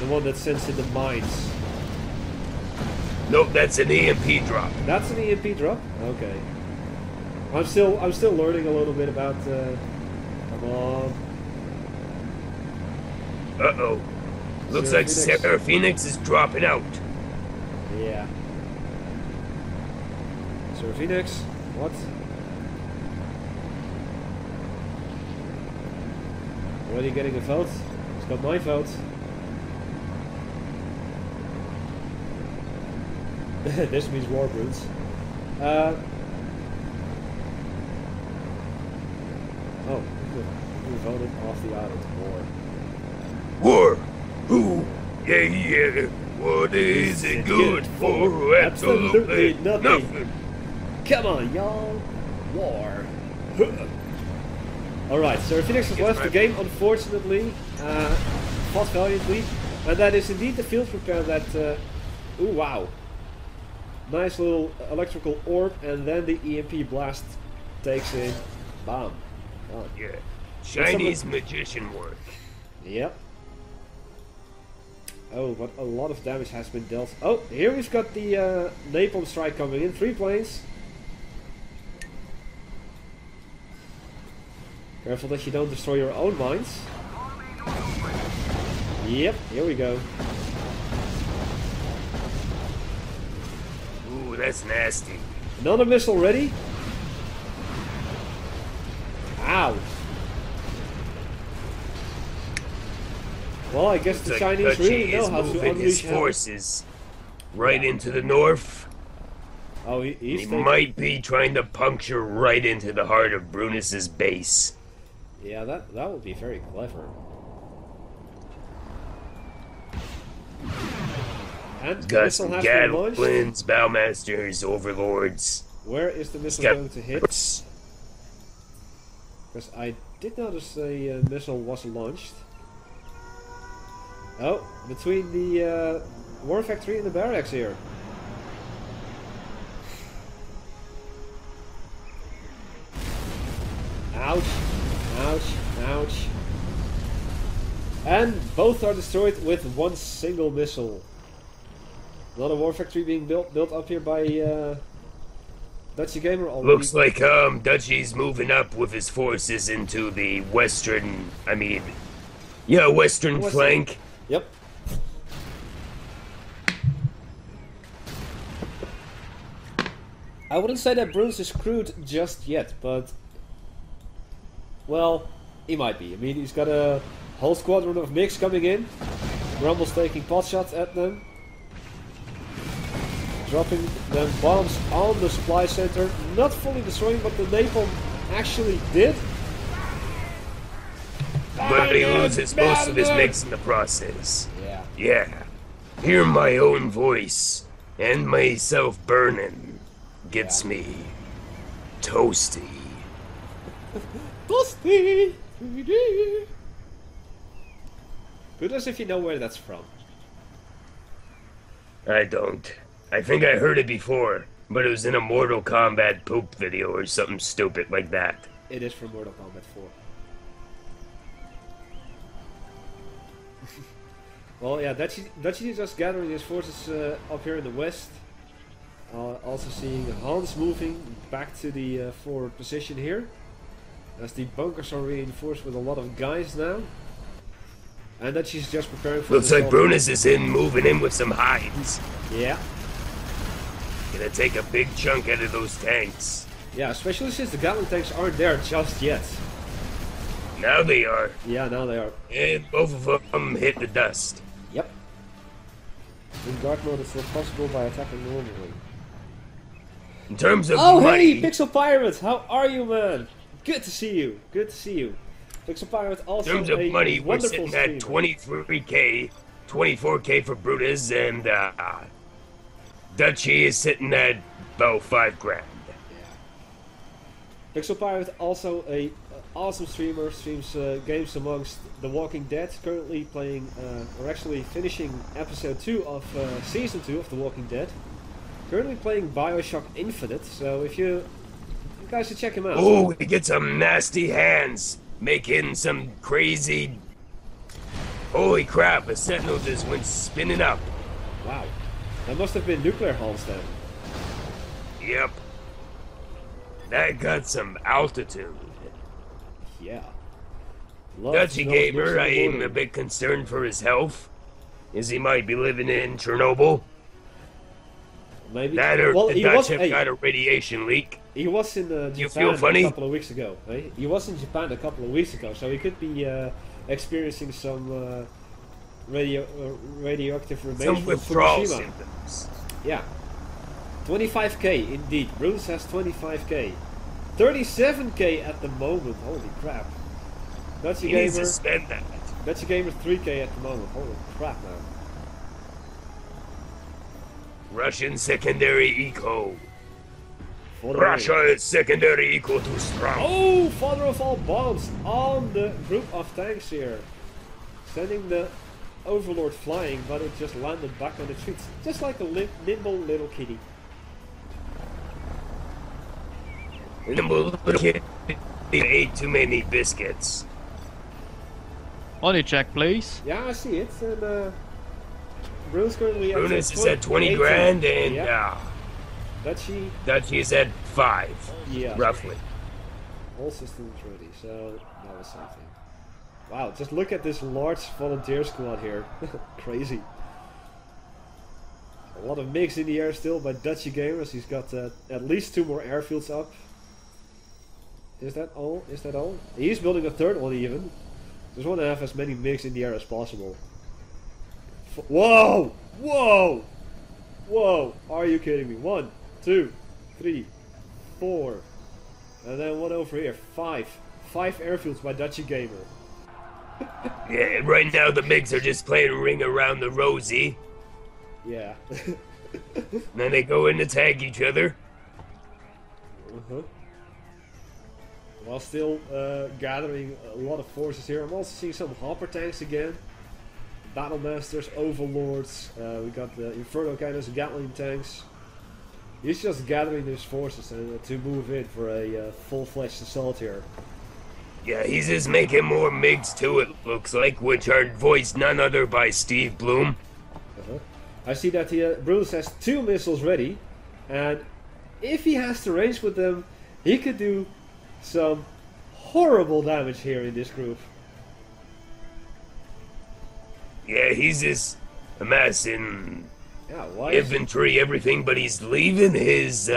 one that sends in the mines. Nope, that's an EMP drop. That's an EMP drop. Okay. I'm still learning a little bit about. Come on. Uh-oh. Looks like Seraphinexx is dropping out. Yeah. Seraphinexx? What? Already getting a vote? He's got my vote. This means war, Brunez. Oh, we voted off the island. War? Who? Yeah. What is it good for? Absolutely nothing. Come on, y'all. War. Alright, Seraphinexx has left the game, unfortunately. Fought valiantly. And that is indeed the field repair that... ooh, wow. Nice little electrical orb, and then the EMP blast takes in. Bam. Oh. Yeah. Chinese magician work. Yep. Oh, but a lot of damage has been dealt. Oh, here we've got the napalm strike coming in. 3 planes. Careful that you don't destroy your own mines. Yep, here we go. Ooh, that's nasty. Another missile ready. Ow. Well, I guess the Chinese really know how to unleash his forces right into the north. Oh, he might be trying to puncture right into the heart of Brunez's base. Yeah, that would be very clever. And got some Gatlin's, Bowmasters, Overlords. Where is the missile going to hit? Because I did notice a missile was launched. Oh, between the war factory and the barracks here. Ouch, ouch, ouch. And both are destroyed with one single missile. Another war factory being built up here by Dutchygamer already. Looks like Dutchy's moving up with his forces into the western, western flank. Yep. I wouldn't say that Brunez is screwed just yet, but... Well, he might be. I mean, he's got a whole squadron of MiGs coming in. Grumble's taking pot shots at them. Dropping them bombs on the supply center. Not fully destroying what the napalm actually did. But he loses most of his MiGs in the process. Yeah. Yeah. Hear my own voice and myself burning gets me. Toasty. Toasty! Good as if you know where that's from. I don't. I think I heard it before, but it was in a Mortal Kombat poop video or something stupid like that. It is from Mortal Kombat 4. Well, yeah, Dutchy is just gathering his forces up here in the west. Also seeing Hans moving back to the forward position here. As the bunkers are reinforced with a lot of guys now. And Dutchy's just preparing for Looks like Brunez is moving in with some hides. Yeah. Gonna take a big chunk out of those tanks. Yeah, especially since the Gatling tanks aren't there just yet. Now they are. Yeah, now they are. And both of them hit the dust. Yep. In dark mode it's still possible by attacking normally. In terms of oh, money... hey, Pixel Pirate! How are you, man? Good to see you. Good to see you. Pixel Pirate also in terms of money, we're sitting at streamer. 23k, 24k for Brunez, and Dutchy is sitting at about 5 grand. Yeah. Pixel Pirate also a awesome streamer, streams games amongst The Walking Dead, currently playing, or actually finishing episode 2 of season 2 of The Walking Dead. Currently playing Bioshock Infinite, so if you guys should check him out. Oh, we get some nasty hands, making some crazy... Holy crap, a Sentinel just went spinning up. Wow. That must have been nuclear hulls then. Yep. That got some altitude. Yeah. Dutchygamer, I am a bit concerned for his health, as he might be living in Chernobyl. Maybe. That or well, the Dutch have got a radiation leak. He was in Japan a couple of weeks ago. Eh? He was in Japan a couple of weeks ago, so he could be experiencing some radioactive remains some from withdrawal Fukushima. symptoms. Yeah. 25k indeed. Brunez has 25k. 37k at the moment. Holy crap. He needs to spend that. Dutchygamer 3k at the moment. Holy crap, man. Russian secondary eco. Father Russia is secondary equal to strong. Oh, father of all bombs on the group of tanks here. Sending the Overlord flying, but it just landed back on its feet. Just like a nimble little kitty. Nimble little kid ate too many biscuits. Money check, please. Yeah, I see it. And Brunez currently Brunez is at 20 grand, and Dutchy is at 5, roughly. All systems ready, so that was something. Wow, just look at this large volunteer squad here. Crazy. A lot of MiGs in the air still by Dutchygamer. He's got at least 2 more airfields up. Is that all? Is that all? He's building a 3rd one even. Just want to have as many MiGs in the air as possible. Whoa! Whoa! Whoa! Are you kidding me? 1, 2, 3, 4. And then one over here. 5. 5 airfields by Dutchygamer. Yeah, right now the MiGs are just playing ring around the rosy. Yeah. Then they go in to tag each other. While still gathering a lot of forces here. I'm also seeing some hopper tanks again. Battle Masters, Overlords. We got the Inferno Cannons, Gatling tanks. He's just gathering his forces to move in for a full-fledged assault here. Yeah, he's just making more MiGs too, it looks like, which are voiced none other by Steve Bloom. I see that Brunez has 2 missiles ready, and if he has to range with them, he could do some horrible damage here in this group. Yeah, he's just amassing why infantry, everything, but he's leaving his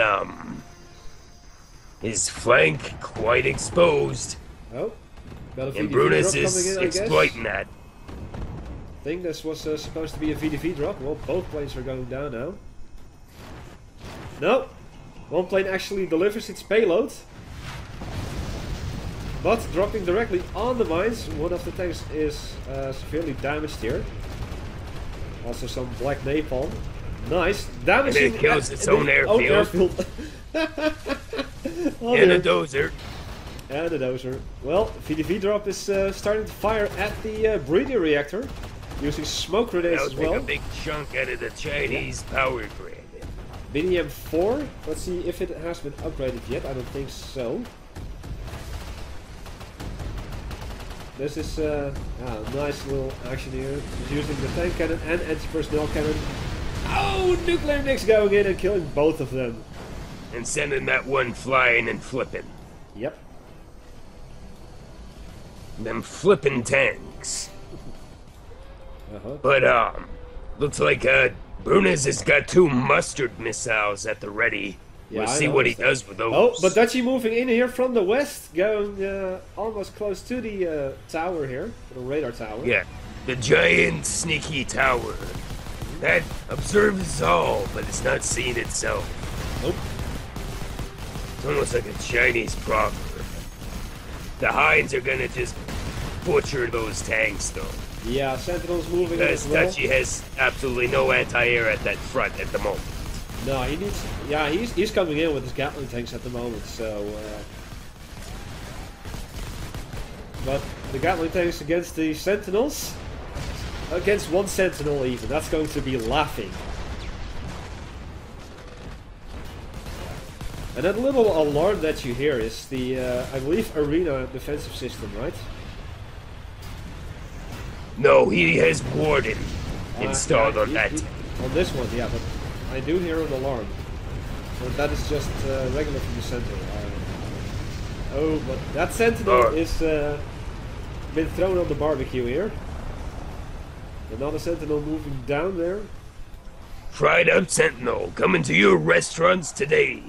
flank quite exposed. Oh, got a and VDV Brunez drop is coming in, exploiting that. I think this was supposed to be a VDV drop. Well, both planes are going down now. No, one plane actually delivers its payload, but dropping directly on the mines. One of the tanks is severely damaged here. Also some black napalm. Nice, damaging and it kills its own airfield. Oh, and dear. a dozer. And a dozer. Well, VDV drop is starting to fire at the breeding reactor, using smoke grenades That'll as take well. a big chunk out of the Chinese power grid. BDM-4. Let's see if it has been upgraded yet. I don't think so. This is nice little action here. He's using the tank cannon and anti-personnel cannon. Oh, nuclear mix going in and killing both of them. And sending that one flying and flipping. Yep. Them flipping tanks. Uh-huh. But, looks like, Brunez has got 2 mustard missiles at the ready. Yeah, We'll I see what he noticed does with those. Oh, but Dutchy moving in here from the west, going almost close to the tower here, the radar tower. Yeah, the giant sneaky tower. That observes all, but it's not seeing itself. Nope. It's almost like a Chinese proverb. The Hinds are gonna just butcher those tanks, though. Yeah, Sentinels moving in Because as well. Dutchy has absolutely no anti-air at that front at the moment. No, he needs. Yeah, he's coming in with his Gatling tanks at the moment. So, but the Gatling tanks against the Sentinels, against one Sentinel even. That's going to be laughing. And that little alarm that you hear is the, I believe, arena defensive system, right? No, he has Warden installed on that. On this one, yeah, but I do hear an alarm. But that is just regular from the center. Oh, but that Sentinel is been thrown on the barbecue here. Another Sentinel moving down there. Fried up Sentinel coming to your restaurants today.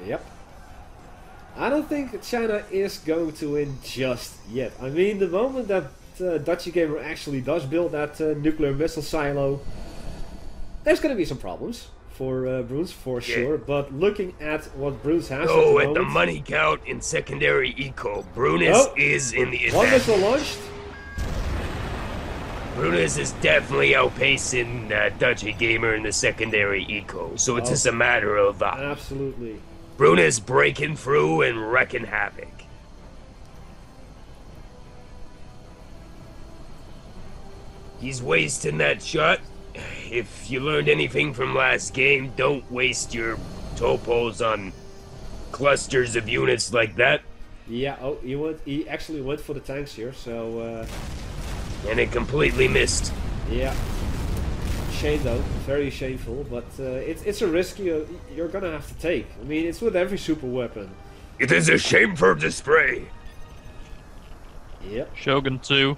Yep. I don't think China is going to win just yet. I mean, the moment that Dutchygamer actually does build that nuclear missile silo, there's going to be some problems for Brunez for sure. But looking at what Brunez has at the money count in secondary eco, Brunez is in the advantage. One missile launched. Brunez is definitely outpacing Dutchygamer in the secondary eco, so it's just a matter of absolutely Brunez breaking through and wrecking havoc. He's wasting that shot. If you learned anything from last game, don't waste your topos on clusters of units like that. Yeah, he actually went for the tanks here, so... and it completely missed. Yeah. Shame though, very shameful, but it's a risk you're gonna have to take. I mean, it's with every super weapon. It is a shame for display. Yep. Shogun 2.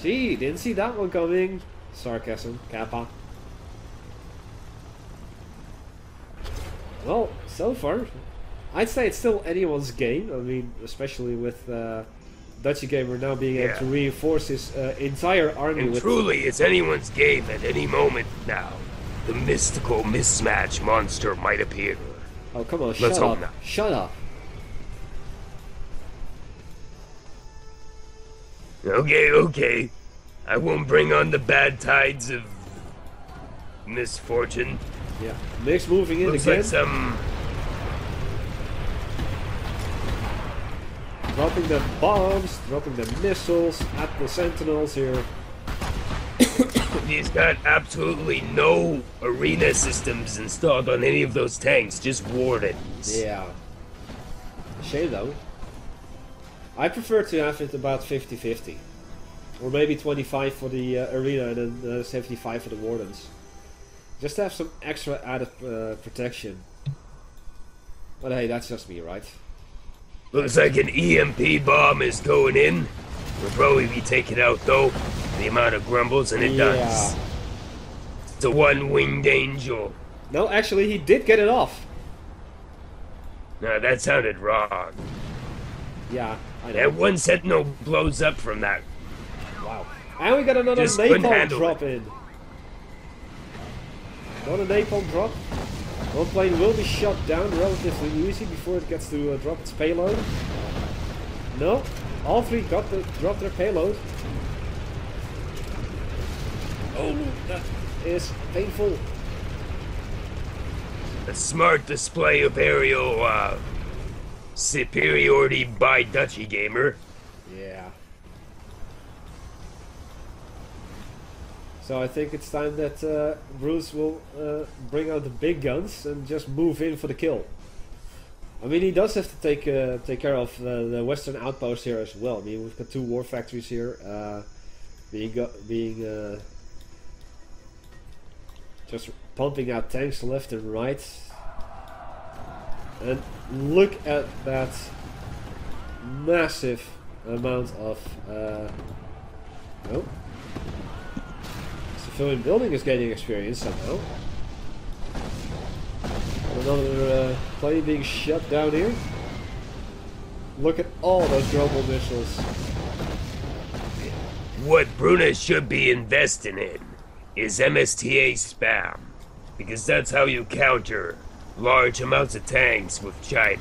Gee, didn't see that one coming. Sarcasm, Kappa. Well, so far, I'd say it's still anyone's game. I mean, especially with Dutchygamer now being able to reinforce his entire army. And truly, it's anyone's game at any moment now. The mystical mismatch monster might appear. Oh, come on, Let's shut hope up. not. Shut up. Okay. I won't bring on the bad tides of misfortune. Yeah, Mix moving in Looks again. like some... Dropping the bombs, dropping the missiles at the Sentinels here. He's got absolutely no arena systems installed on any of those tanks, just wardens. Yeah. Shame though. I prefer to have it about 50-50. Or maybe 25 for the arena and then 75 for the wardens. Just to have some extra added protection. But hey, that's just me, right? Looks like an EMP bomb is going in. We'll probably be taken out though. The amount of grumbles, and it does. It's a one-winged angel. No, actually, he did get it off. No, that sounded wrong. Yeah, I know. That one Sentinel blows up from that. Wow. And we got another Just couldn't napalm handle drop in. Another napalm drop. One plane will be shot down relatively easy before it gets to drop its payload. No, all three dropped their payload. Oh, that is painful. a smart display of aerial superiority by Dutchygamer. Yeah. So I think it's time that Bruce will bring out the big guns and just move in for the kill. I mean, he does have to take care of the western outpost here as well. I mean, we've got 2 war factories here, just pumping out tanks left and right. And look at that massive amount of civilian building is gaining experience somehow. Another plane being shut down here. Look at all those global missiles. What Brunez should be investing in is MSTA spam, because that's how you counter large amounts of tanks with China.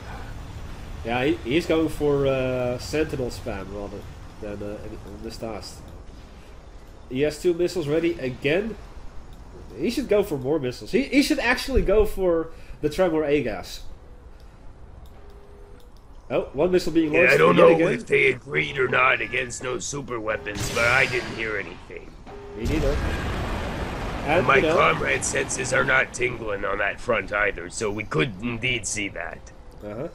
Yeah, he's going for Sentinel spam rather than Msta. He has 2 missiles ready again. He should go for more missiles. He should actually go for the Tremor A-gas. Oh, 1 missile being launched. Yeah, I don't know if they agreed or not against no super weapons, but I didn't hear anything. Me neither. And my comrade senses are not tingling on that front either, so we could indeed see that. Uh-huh.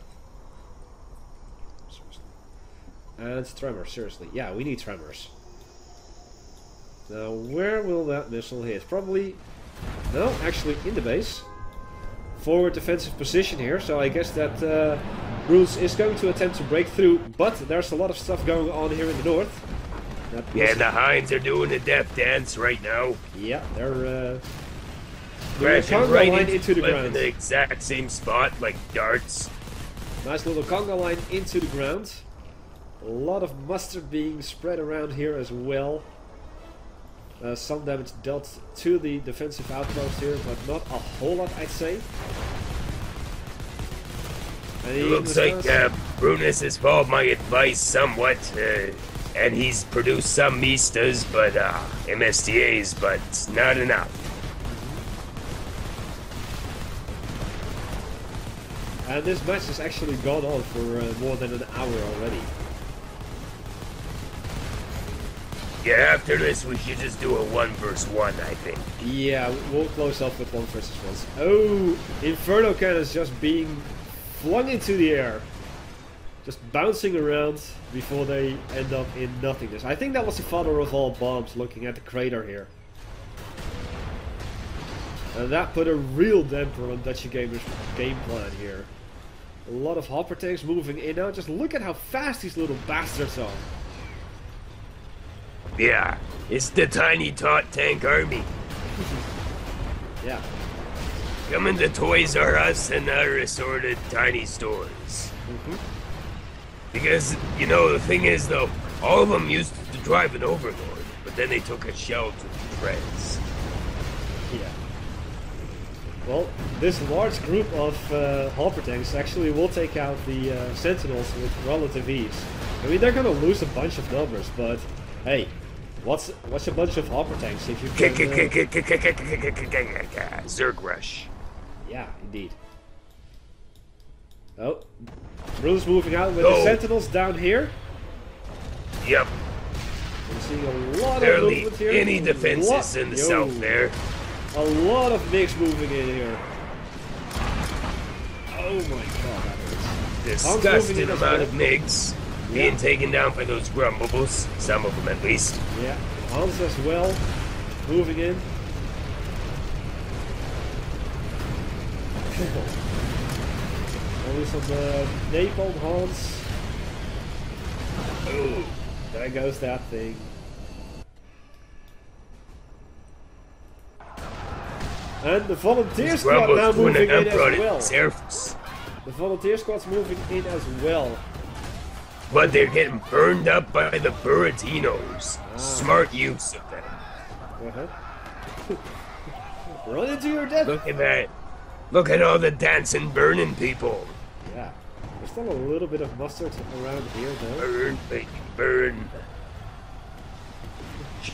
And tremors, seriously. Yeah, we need tremors. Now, where will that missile hit? Probably... No, actually in the base. Forward defensive position here, so I guess that Bruce is going to attempt to break through, but there's a lot of stuff going on here in the north. Yeah, the Hinds are doing a death dance right now. Yeah, they're crashing conga right line into the ground. In the exact same spot, like darts. Nice little conga line into the ground. A lot of mustard being spread around here as well. Some damage dealt to the defensive outpost here, but not a whole lot, I'd say. It looks like Brunez has followed my advice somewhat, and he's produced some Mstas, but MSTAs, but not enough. And this match has actually gone on for more than an hour already. Yeah, after this we should just do a 1 versus 1, I think. Yeah, we'll close off with 1 versus 1. Oh, Inferno cannons just being flung into the air. Just bouncing around before they end up in nothingness. I think that was the father of all bombs, looking at the crater here. And that put a real damper on Dutchygamer's game plan here. A lot of hopper tanks moving in now. Just look at how fast these little bastards are. Yeah, it's the tiny tot tank army. Yeah. Coming to Toys R Us and other assorted tiny stores. Because, you know, the thing is though, all of them used to drive an Overlord, but then they took a shell to the treads. Yeah. Well, this large group of hopper tanks actually will take out the Sentinels with relative ease. I mean, they're gonna lose a bunch of numbers, but hey, what's a bunch of hopper tanks if you can... Zerg Rush. Yeah, indeed. Oh, Bruce moving out with the Sentinels down here. Yep. We're seeing a lot Barely of movement here. Any defenses in the south there. A lot of MiGs moving in here. Oh my god, that hurts. Disgusting amount of MiGs being taken down by those grumbles. Some of them at least. Yeah, Hans as well. Moving in. Only some napalm Hans. Oh, there goes that thing. And the volunteer squad now moving in as well. Airforce. The volunteer squad's moving in as well. But they're getting burned up by the Buratinos. Smart use of them. Run into your death. Look at that. Look at all the dancing, burning people. Yeah. There's still a little bit of mustard around here, though. Burn, baby, burn.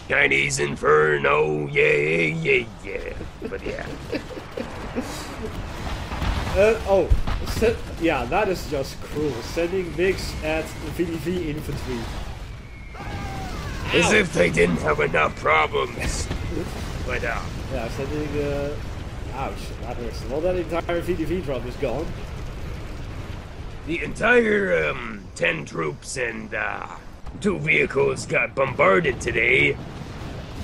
Chinese Inferno, yeah. But yeah. Oh, yeah, that is just cruel. Sending MiGs at VDV infantry. As if they didn't have enough problems. But, yeah, sending, ouch, that hurts. Well, that entire VDV drop is gone. The entire, 10 troops and, 2 vehicles got bombarded today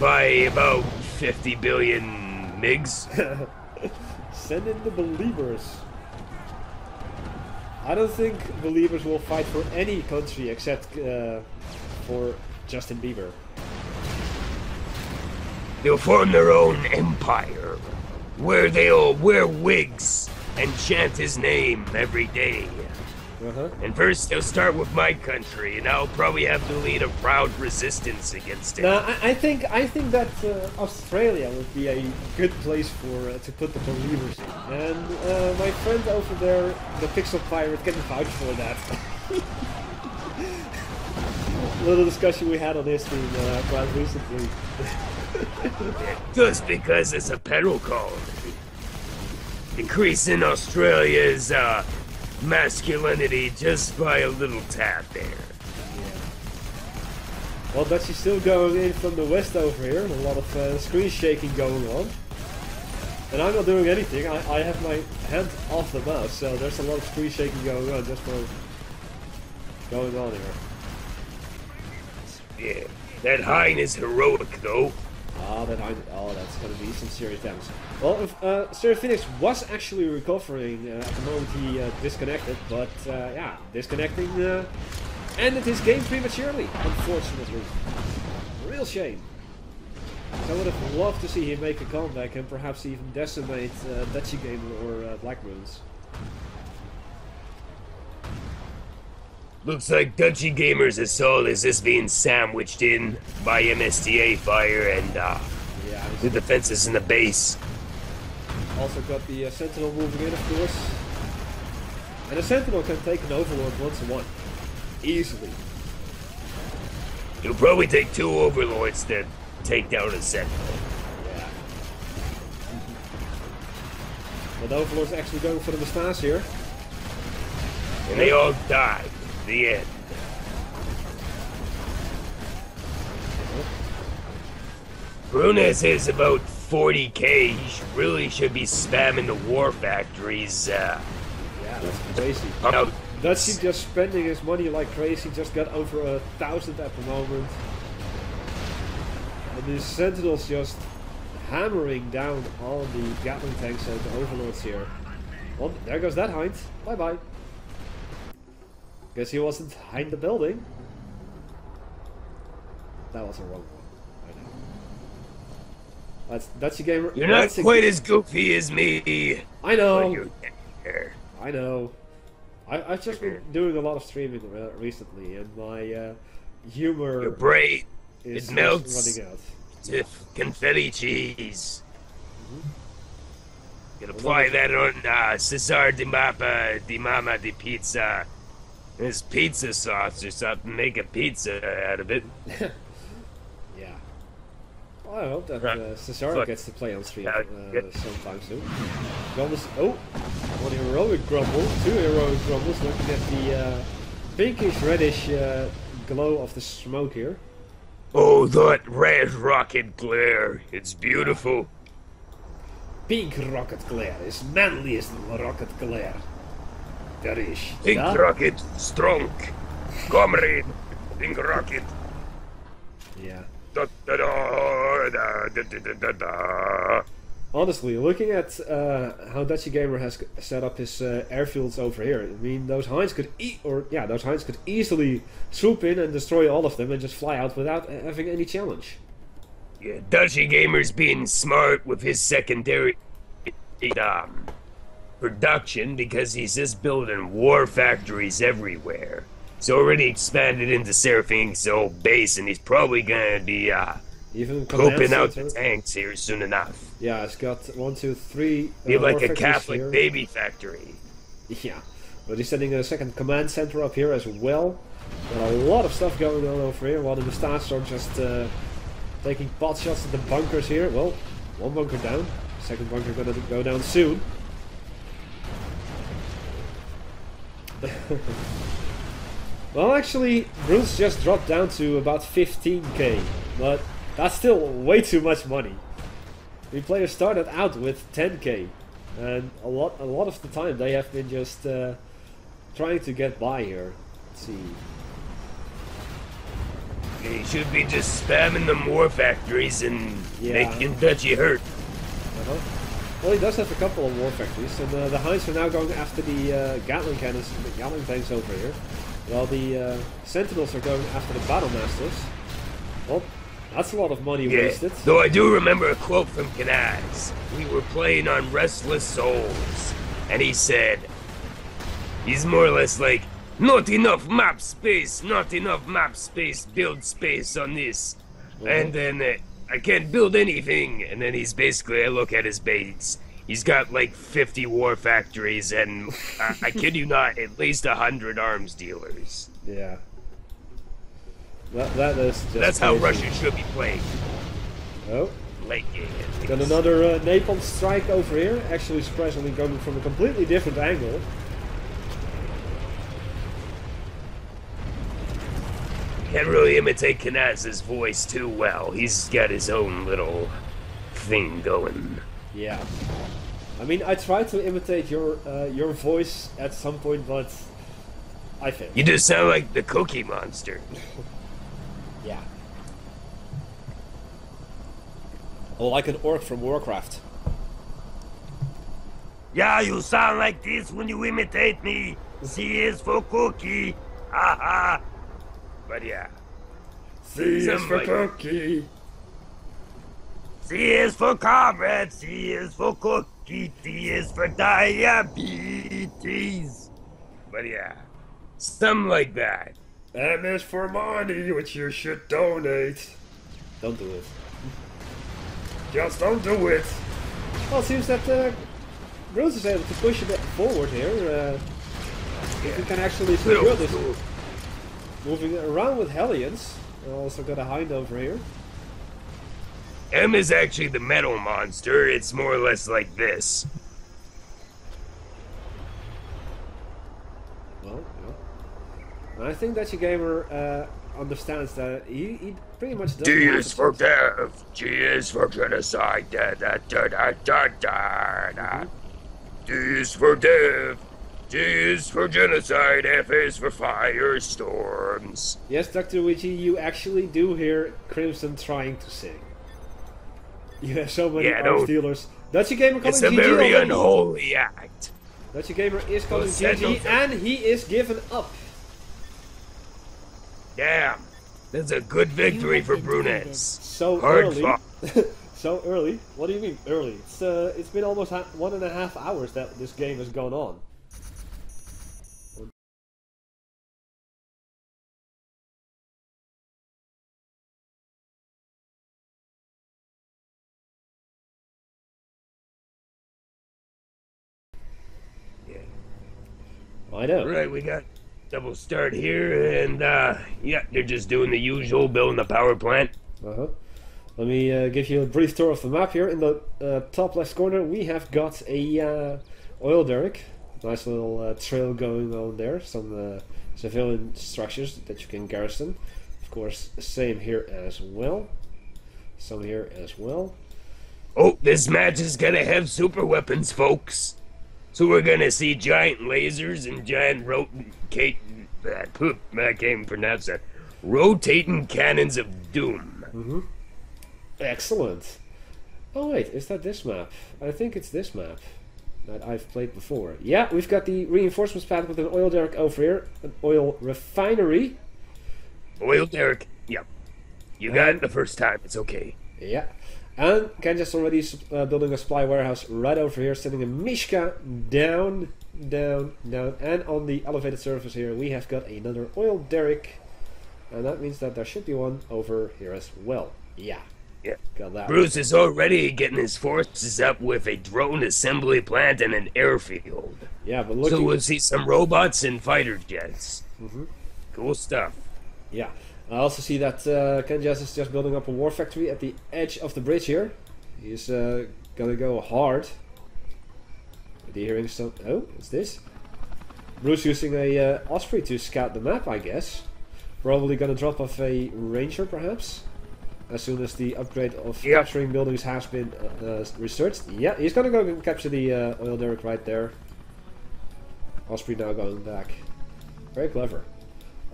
by about 50 billion MiGs. Send in the believers. I don't think believers will fight for any country except for Justin Bieber. They'll form their own empire, where they'll wear wigs and chant his name every day. And first they'll start with my country, and I'll probably have to lead a proud resistance against it. No, I think that Australia would be a good place for to put the believers in. And my friend over there, the Pixel Pirate, can vouch for that. Little discussion we had on this team quite recently. Just because it's a pedal colony, increasing Australia's masculinity just by a little tad there. Yeah. Well, Dutchy's still going in from the west over here. A lot of screen shaking going on. And I'm not doing anything. I have my hand off the mouse, so there's a lot of screen shaking going on just for going on here. Yeah, that Hein is heroic though. Ah, that Hein. Oh, that's gonna be some serious damage. Well, Seraphinexx was actually recovering at the moment he disconnected, but yeah, disconnecting ended his game prematurely, unfortunately. Real shame. I would have loved to see him make a comeback and perhaps even decimate Dutchygamer or Black Runes. Looks like Dutchygamer's assault is just being sandwiched in by MSTA fire and yeah, the defenses in the base. Also got the Sentinel moving in, of course. And a Sentinel can take an Overlord once-on-one. Easily. You'll probably take 2 Overlords to take down a Sentinel. Yeah. But the Overlord's actually going for the Mstas here. And they all died. The end. Brunez is about 40k. He really should be spamming the war factories. Yeah, that's crazy. Dutchy just spending his money like crazy. Just got over 1,000 at the moment. And the Sentinels just hammering down all the Gatling tanks and the Overlords here. Well, there goes that Hind. Bye bye. Guess he wasn't behind the building. That was a wrong one. I know. That's Dutchygamer. You're not quite as goofy as me. I know. I know. I've just been doing a lot of streaming recently, and my humor. Your brain. Is it melts. Running out. If confetti cheese. You can apply that on Cesar di Mama di Pizza. It's pizza sauce or something. Make a pizza out of it. Yeah. Well, I hope that Cesar gets to play on stream sometime soon. Grumbles. Oh, 1 heroic grumble, 2 heroic grumbles. Looking at the pinkish reddish glow of the smoke here. Oh, that red rocket glare. It's beautiful. Pink rocket glare is manliest rocket glare. There is. Pink rocket, strong. Comrade, pink rocket. Yeah. Da, da, da, da, da, da, da, da. Honestly, looking at how Dutchygamer has set up his airfields over here, I mean, those Hinds could easily swoop in and destroy all of them and just fly out without having any challenge. Yeah, Dutchygamer's being smart with his secondary production because he's just building war factories everywhere. He's already expanded into Seraphinex's old base, and he's probably gonna be even pooping out the tanks here soon enough. Yeah, it's got 1, 2, 3. Be like a Catholic baby factory. Yeah, but he's sending a second command center up here as well. Got a lot of stuff going on over here, while the Mstas are just taking pot shots at the bunkers here. Well, 1 bunker down, second bunker gonna go down soon. Well, actually, Brunez just dropped down to about 15k, but that's still way too much money. The players started out with 10k, and a lot of the time they have been just trying to get by here. Let's see. He should be just spamming the war factories and making Dutchy hurt. Well, he does have a couple of war factories, and the Hinds are now going after the Gatling cannons, the Gatling tanks over here. While the Sentinels are going after the Battle Masters. Well, that's a lot of money wasted. Though I do remember a quote from Knjaz. We were playing on Restless Souls, and he said, he's more or less like, not enough map space, build space on this. And then I can't build anything. And then he's basically, I look at his base. He's got like 50 war factories and, I kid you not, at least 100 arms dealers. Yeah. That is just That's how Russia should be played. Oh. Late game. Got another napalm strike over here. Actually, surprisingly, going from a completely different angle. Can't really imitate Knjaz's voice too well. He's got his own little thing going. Yeah. I mean, I tried to imitate your voice at some point, but I failed. You just sound like the Cookie Monster. Yeah. Oh, like an orc from Warcraft. Yeah, you sound like this when you imitate me. C is for cookie. Haha. But yeah. C is for cookie. C is for comrade. C is for cookie. D is for diabetes. But yeah. Something like that. M is for money, which you should donate. Don't do it. Just don't do it. Well, it seems that Brunez is able to push a bit forward here. If we can actually secure this. Moving around with Hellions. Also got a Hind over here. M is actually the metal monster. It's more or less like this. Well, yeah. I think Dutchygamer understands that he pretty much doesn't. D is for death. G is for genocide. D is for death. G is for genocide. F is for firestorms. Yes, Dr. Luigi, you actually do hear Crimson trying to sing. You have so many arms dealers. Dutchygamer calling It's a GG very already. unholy act. Dutchygamer is calling GG and he is given up. Damn. That's a good victory for Brunez. So Hard early. fought. So early? What do you mean early? It's been almost 1.5 hours that this game has gone on. I know. Right, we got double start here, and yeah, they're just doing the usual, building the power plant. Let me give you a brief tour of the map here. In the top left corner, we have got a oil derrick. Nice little trail going on there. Some civilian structures that you can garrison. Of course, same here as well. Some here as well. Oh, this match is gonna have super weapons, folks. So we're gonna see giant lasers and giant rotating cannons of doom. Excellent. Oh wait, is that this map? I think it's this map that I've played before. Yeah, we've got the reinforcements pad with an oil derrick over here, an oil refinery. Oil derrick, yep. You got it the first time, it's okay. Yeah. And Knjaz already building a supply warehouse right over here, sending a Mishka down. And on the elevated surface here, we have got another oil derrick. And that means that there should be one over here as well. Yeah. Got that. Bruce is already getting his forces up with a drone assembly plant and an airfield. Yeah, but looking... So we'll see some robots and fighter jets. Cool stuff. Yeah. I also see that Knjaz is just building up a war factory at the edge of the bridge here. He's gonna go hard. Are you hearing some... Oh, what's this? Bruce using a Osprey to scout the map, I guess. Probably gonna drop off a Ranger, perhaps, as soon as the upgrade of capturing buildings has been researched. Yeah, he's gonna go and capture the oil derrick right there. Osprey now going back. Very clever.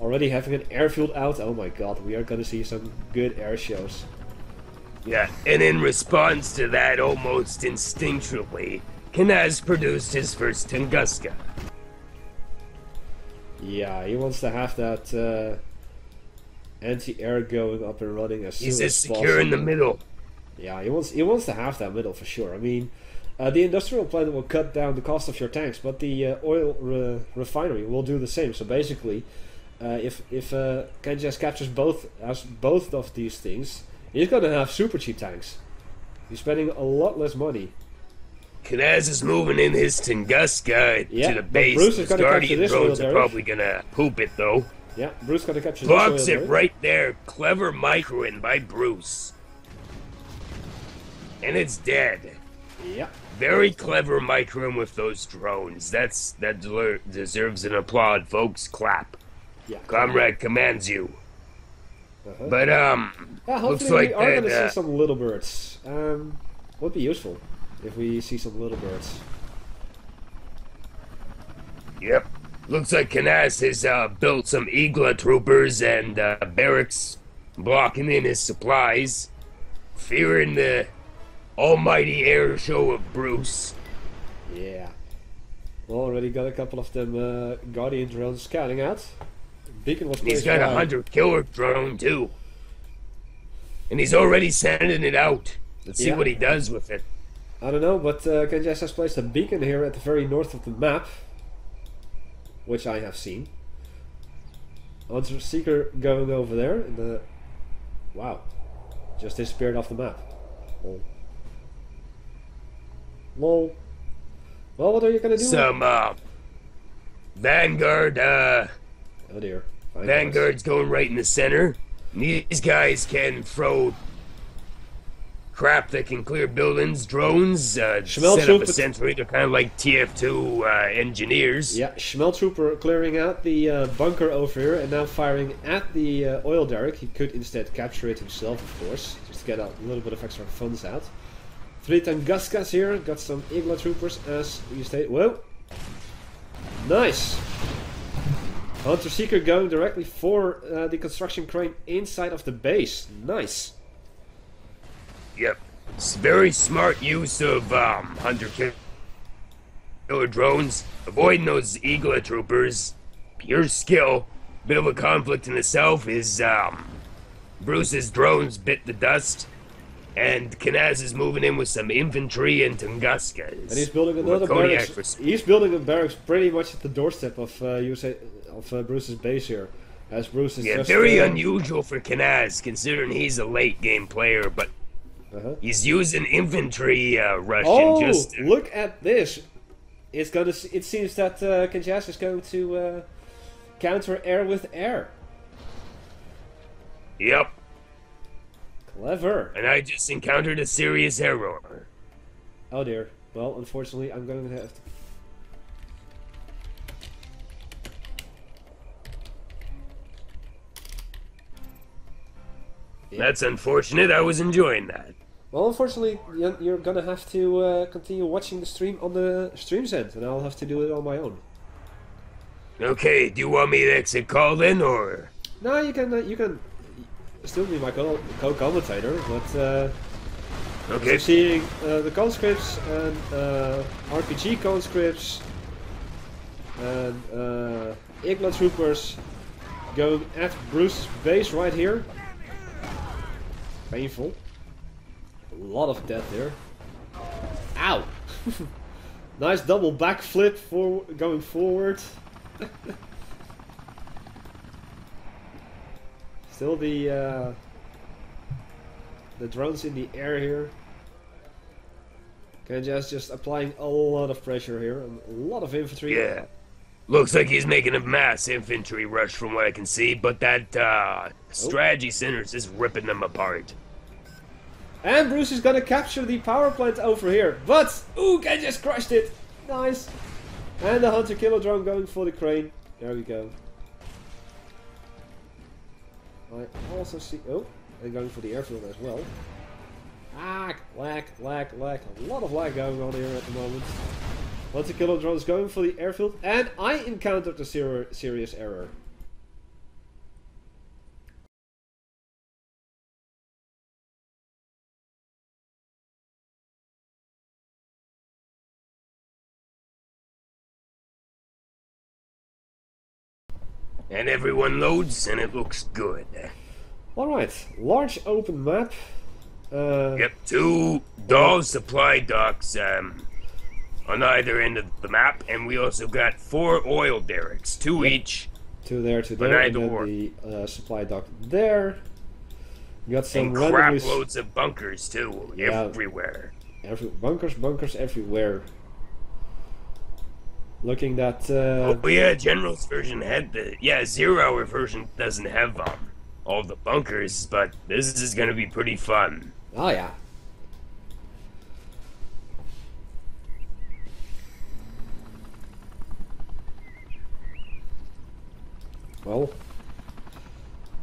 Already having an airfield out. Oh my god, we are gonna see some good air shows. Yeah, and in response to that, almost instinctually, Knjaz produced his first Tunguska. Yeah, he wants to have that anti-air going up and running as soon as possible. He's secure in the middle. Yeah, he wants to have that middle for sure. I mean, the industrial plant will cut down the cost of your tanks, but the oil refinery will do the same. So basically, if Knjaz captures both of these things, he's gonna have super cheap tanks. He's spending a lot less money. Knjaz is moving in his Tunguska to the base. Bruce is His gonna Guardian capture drones this are probably gonna poop it though. Yeah, Bruce gonna capture Blocks this it right there. Clever microing by Bruce. And it's dead. Yeah. Very clever microing with those drones. That deserves an applaud, folks. Clap. Yeah. Comrade commands you. But yeah, hopefully looks like we are gonna see some little birds. Would be useful if we see some little birds. Yep. Looks like Knjaz has built some Igla troopers and barracks blocking in his supplies, fearing the almighty air show of Bruce. Yeah. Well, already got a couple of them Guardian drones scouting out. Beacon was He's got a hunter-killer drone too. And he's already sending it out. Let's see what he does with it. I don't know, but Knjaz has placed a beacon here at the very north of the map, which I have seen. Hunter Seeker going over there. And wow, just disappeared off the map. Lol. Lol. Well, what are you gonna do? Some Vanguard. Oh dear. Vanguard's going right in the center. These guys can throw crap that can clear buildings, drones, set up a sentry. They're kind of like TF2 engineers. Yeah, Schmeltrooper clearing out the bunker over here and now firing at the oil derrick. He could instead capture it himself, of course, just to get a little bit of extra funds out. 3 Tunguskas here, got some Igla troopers as you state. Whoa! Nice! Hunter Seeker going directly for the construction crane inside of the base. Nice! Yep. It's very smart use of hunter-killer drones. Avoiding those Igla troopers. Pure skill. Bit of a conflict in itself is Bruce's drones bit the dust. And Knjaz is moving in with some infantry and Tunguskas. And he's building another barracks. He's building a barracks pretty much at the doorstep of Bruce's base here. As Bruce is just very unusual for Knjaz, considering he's a late game player, but he's using infantry Russian. Look at this! It's gonna. It seems that Knjaz is going to counter air with air. Yep. Clever. And I just encountered a serious error. Oh dear. Well, unfortunately, I'm going to have to. Yeah. That's unfortunate. I was enjoying that. Well, unfortunately, you're gonna have to continue watching the stream on the stream's end, and I'll have to do it on my own. Okay. Do you want me to exit call then, or? No, you can still be my co-commentator, but okay. I'm seeing the conscripts and RPG conscripts and Igla troopers going at Bruce's base right here. Painful. A lot of death there. Ow! Nice double backflip for going forward. Still the drones in the air here. Knjaz just applying a lot of pressure here, and a lot of infantry. Yeah. Looks like he's making a mass infantry rush from what I can see, but that strategy center is just ripping them apart. And Bruce is gonna capture the power plant over here, but ooh, Knjaz crushed it. Nice. And the Hunter Killer Drone going for the crane. There we go. I also see... Oh, and going for the airfield as well. Ah, lag. A lot of lag going on here at the moment. Hunter Killer Drone is going for the airfield. And I encountered a serious error. And everyone loads, and it looks good. Alright, large open map. Yep, 2 doll supply docks on either end of the map, and we also got 4 oil derricks, 2 each. 2 there, and then the supply dock there. You got some and crap loads of bunkers too, everywhere. Bunkers everywhere. Looking at... Oh yeah, General's version had the... Yeah, 0 Hour version doesn't have all the bunkers, but this is gonna be pretty fun. Oh yeah. Well,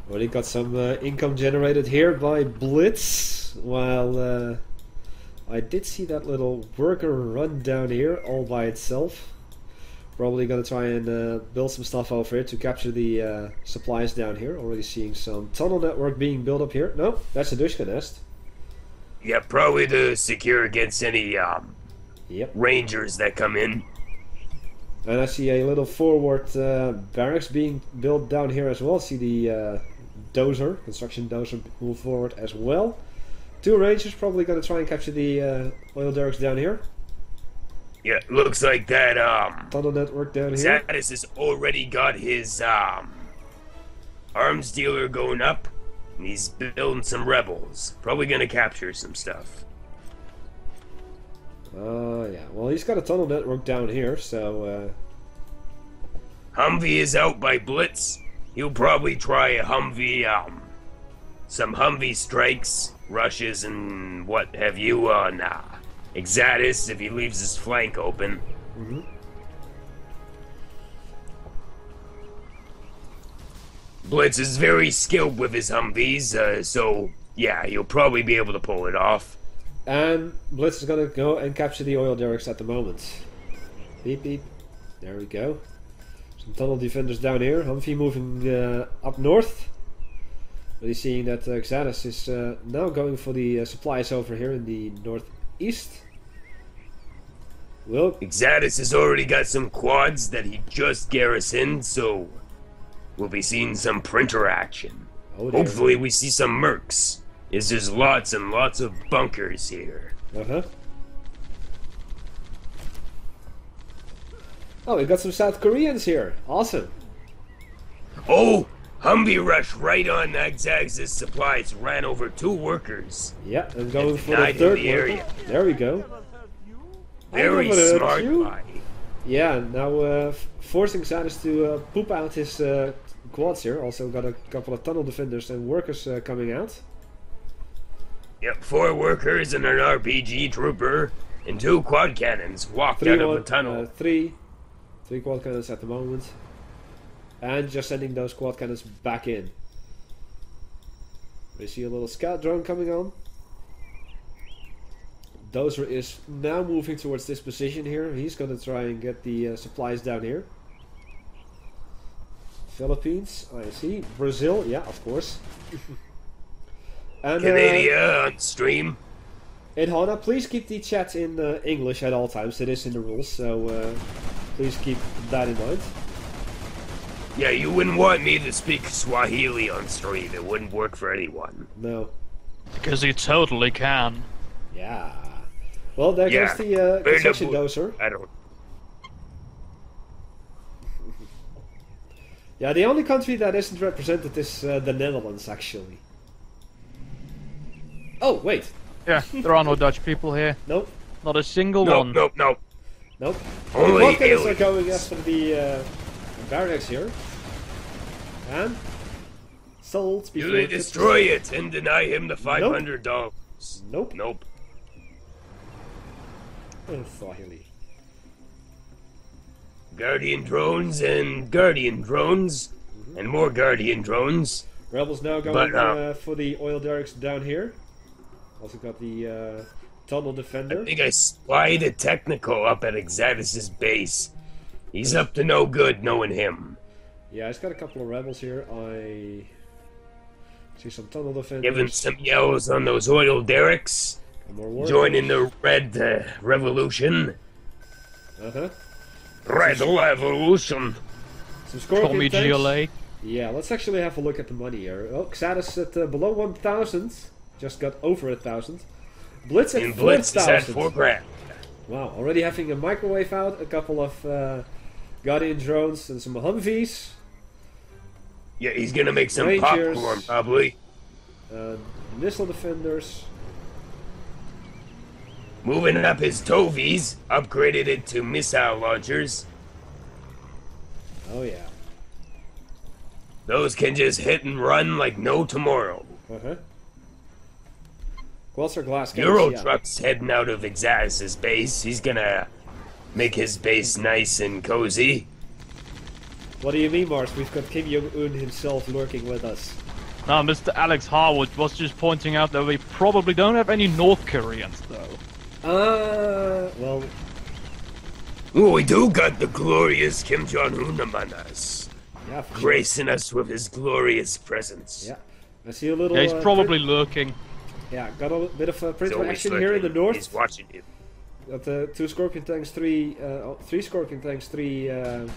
already got some income generated here by BliTTzZ, while I did see that little worker run down here all by itself. Probably gonna try and build some stuff over here to capture the supplies down here. Already seeing some tunnel network being built up here. No, that's a Dutchka nest. Yeah, probably to secure against any rangers that come in. And I see a little forward barracks being built down here as well. See the construction dozer move forward as well. 2 rangers probably gonna try and capture the oil derricks down here. Yeah, looks like that, tunnel network down here. XAttus has already got his, arms dealer going up, and he's building some rebels. Probably gonna capture some stuff. Yeah, well, he's got a tunnel network down here, so, Humvee is out by BliTTzZ. He'll probably try a Humvee, some Humvee strikes, rushes, and what have you on, XAttus if he leaves his flank open. BliTTzZ is very skilled with his Humvees, so yeah, he'll probably be able to pull it off. And BliTTzZ is gonna go and capture the oil derricks at the moment. Beep beep. There we go. Some tunnel defenders down here. Humvee moving up north. But he's seeing that XAttus is now going for the supplies over here in the northeast. Well, XAttus has already got some quads that he just garrisoned, so we'll be seeing some printer action. Oh, hopefully we see some mercs. There's lots and lots of bunkers here. Oh, we got some South Koreans here. Awesome. Oh, Humvee rush right on XAttus's supplies. Ran over 2 workers. Yeah, and going for the 3rd area. There we go. Very smart buy. Yeah, now forcing XAttus to poop out his quads here. Also got a couple of tunnel defenders and workers coming out. Yep, 4 workers and an RPG trooper and 2 quad cannons walked out of the tunnel. 3 quad cannons at the moment. And just sending those quad cannons back in. We see a little scout drone coming on. Dozer is now moving towards this position here. He's going to try and get the supplies down here. Philippines, I see. Brazil, yeah, of course. And Canada on stream. And Hana, please keep the chat in English at all times. It is in the rules, so please keep that in mind. Yeah, you wouldn't want me to speak Swahili on stream. It wouldn't work for anyone. No. Because you totally can. Yeah. Well, there goes the construction dozer. I don't. Yeah, the only country that isn't represented is the Netherlands, actually. Oh, wait. Yeah, there are no Dutch people here. Nope. Not a single one. Nope. Nope. Only the are going after the barracks here. And sold before you destroy it and deny him the $500. Nope. Swahili. Guardian drones and Guardian drones. And more Guardian drones. Rebels now going for the oil derricks down here. Also got the tunnel defender. I think I spied a technical up at XAttus's base. He's up to no good, knowing him. Yeah, he's got a couple of rebels here. I see some tunnel defenders. Giving some yells on those oil derricks. Joining the Red Revolution. Uh-huh. Red Revolution. Some Scorpion tanks. GLA. Yeah, let's actually have a look at the money here. Oh, XAttus at below 1,000. Just got over 1,000. Blitz at 4,000. Blitz is at 4 grand. Wow, already having a microwave out, a couple of Guardian drones and some Humvees. Yeah, he's gonna make some Rangers, popcorn, probably. Missile defenders. Moving up his Tovies, upgraded it to missile launchers. Oh yeah. Those can just hit and run like no tomorrow. Uh-huh. Quads are glass cannons, Euro yeah. truck's heading out of XAttus's base. He's gonna make his base nice and cozy. What do you mean, Mars? We've got Kim Jong-un himself lurking with us. Now, Mr. Alex Harwood was just pointing out that we probably don't have any North Koreans, though. Well... Oh, we do got the glorious Kim Jong-un among us. Yeah, for gracing us with his glorious presence. Yeah. I see a little... Yeah, he's probably lurking. Yeah, got a bit of printer He's action lurking. here in the north. He's watching you. Got 2 Scorpion tanks, 3 Scorpion tanks, 3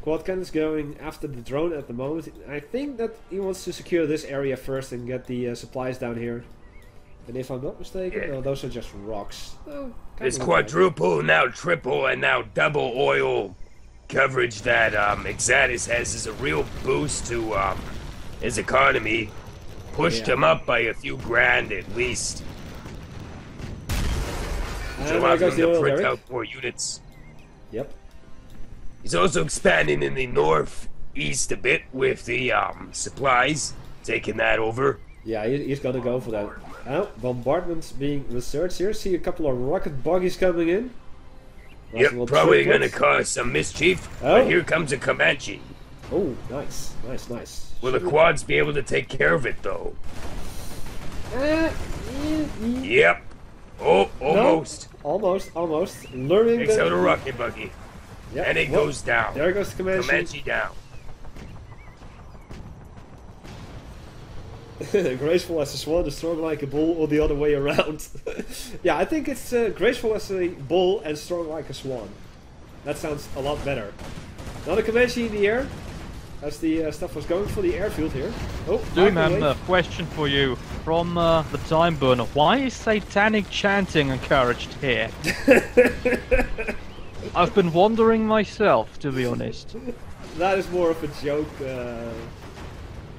quad cannons going after the drone at the moment. I think that he wants to secure this area first and get the supplies down here. And if I'm not mistaken, no, those are just rocks. Oh, This quadruple, now triple, and now double oil coverage that XAttus has is a real boost to his economy. Pushed him up by a few grand at least. Which allows him to print out more units. Yep. He's also expanding in the northeast a bit with the supplies, taking that over. Yeah, he's gonna go for that. Oh, bombardments being researched here. See a couple of rocket buggies coming in. Yep, probably gonna cause some mischief. Oh. But here comes a Comanche. Oh, nice, nice, nice. Will the quads be able to take care of it though? Yep. Oh, almost. No, almost. Learning Takes out a rocket buggy. Yep. And it goes down. There goes the Comanche. Comanche down. Graceful as a swan, strong like a bull, or the other way around. Yeah, I think it's graceful as a bull and strong like a swan. That sounds a lot better. Another Comanche in the air, as the stuff was going for the airfield here. Oh, Doomhammer, question for you from the Time Burner. Why is satanic chanting encouraged here? I've been wondering myself, to be honest. That is more of a joke.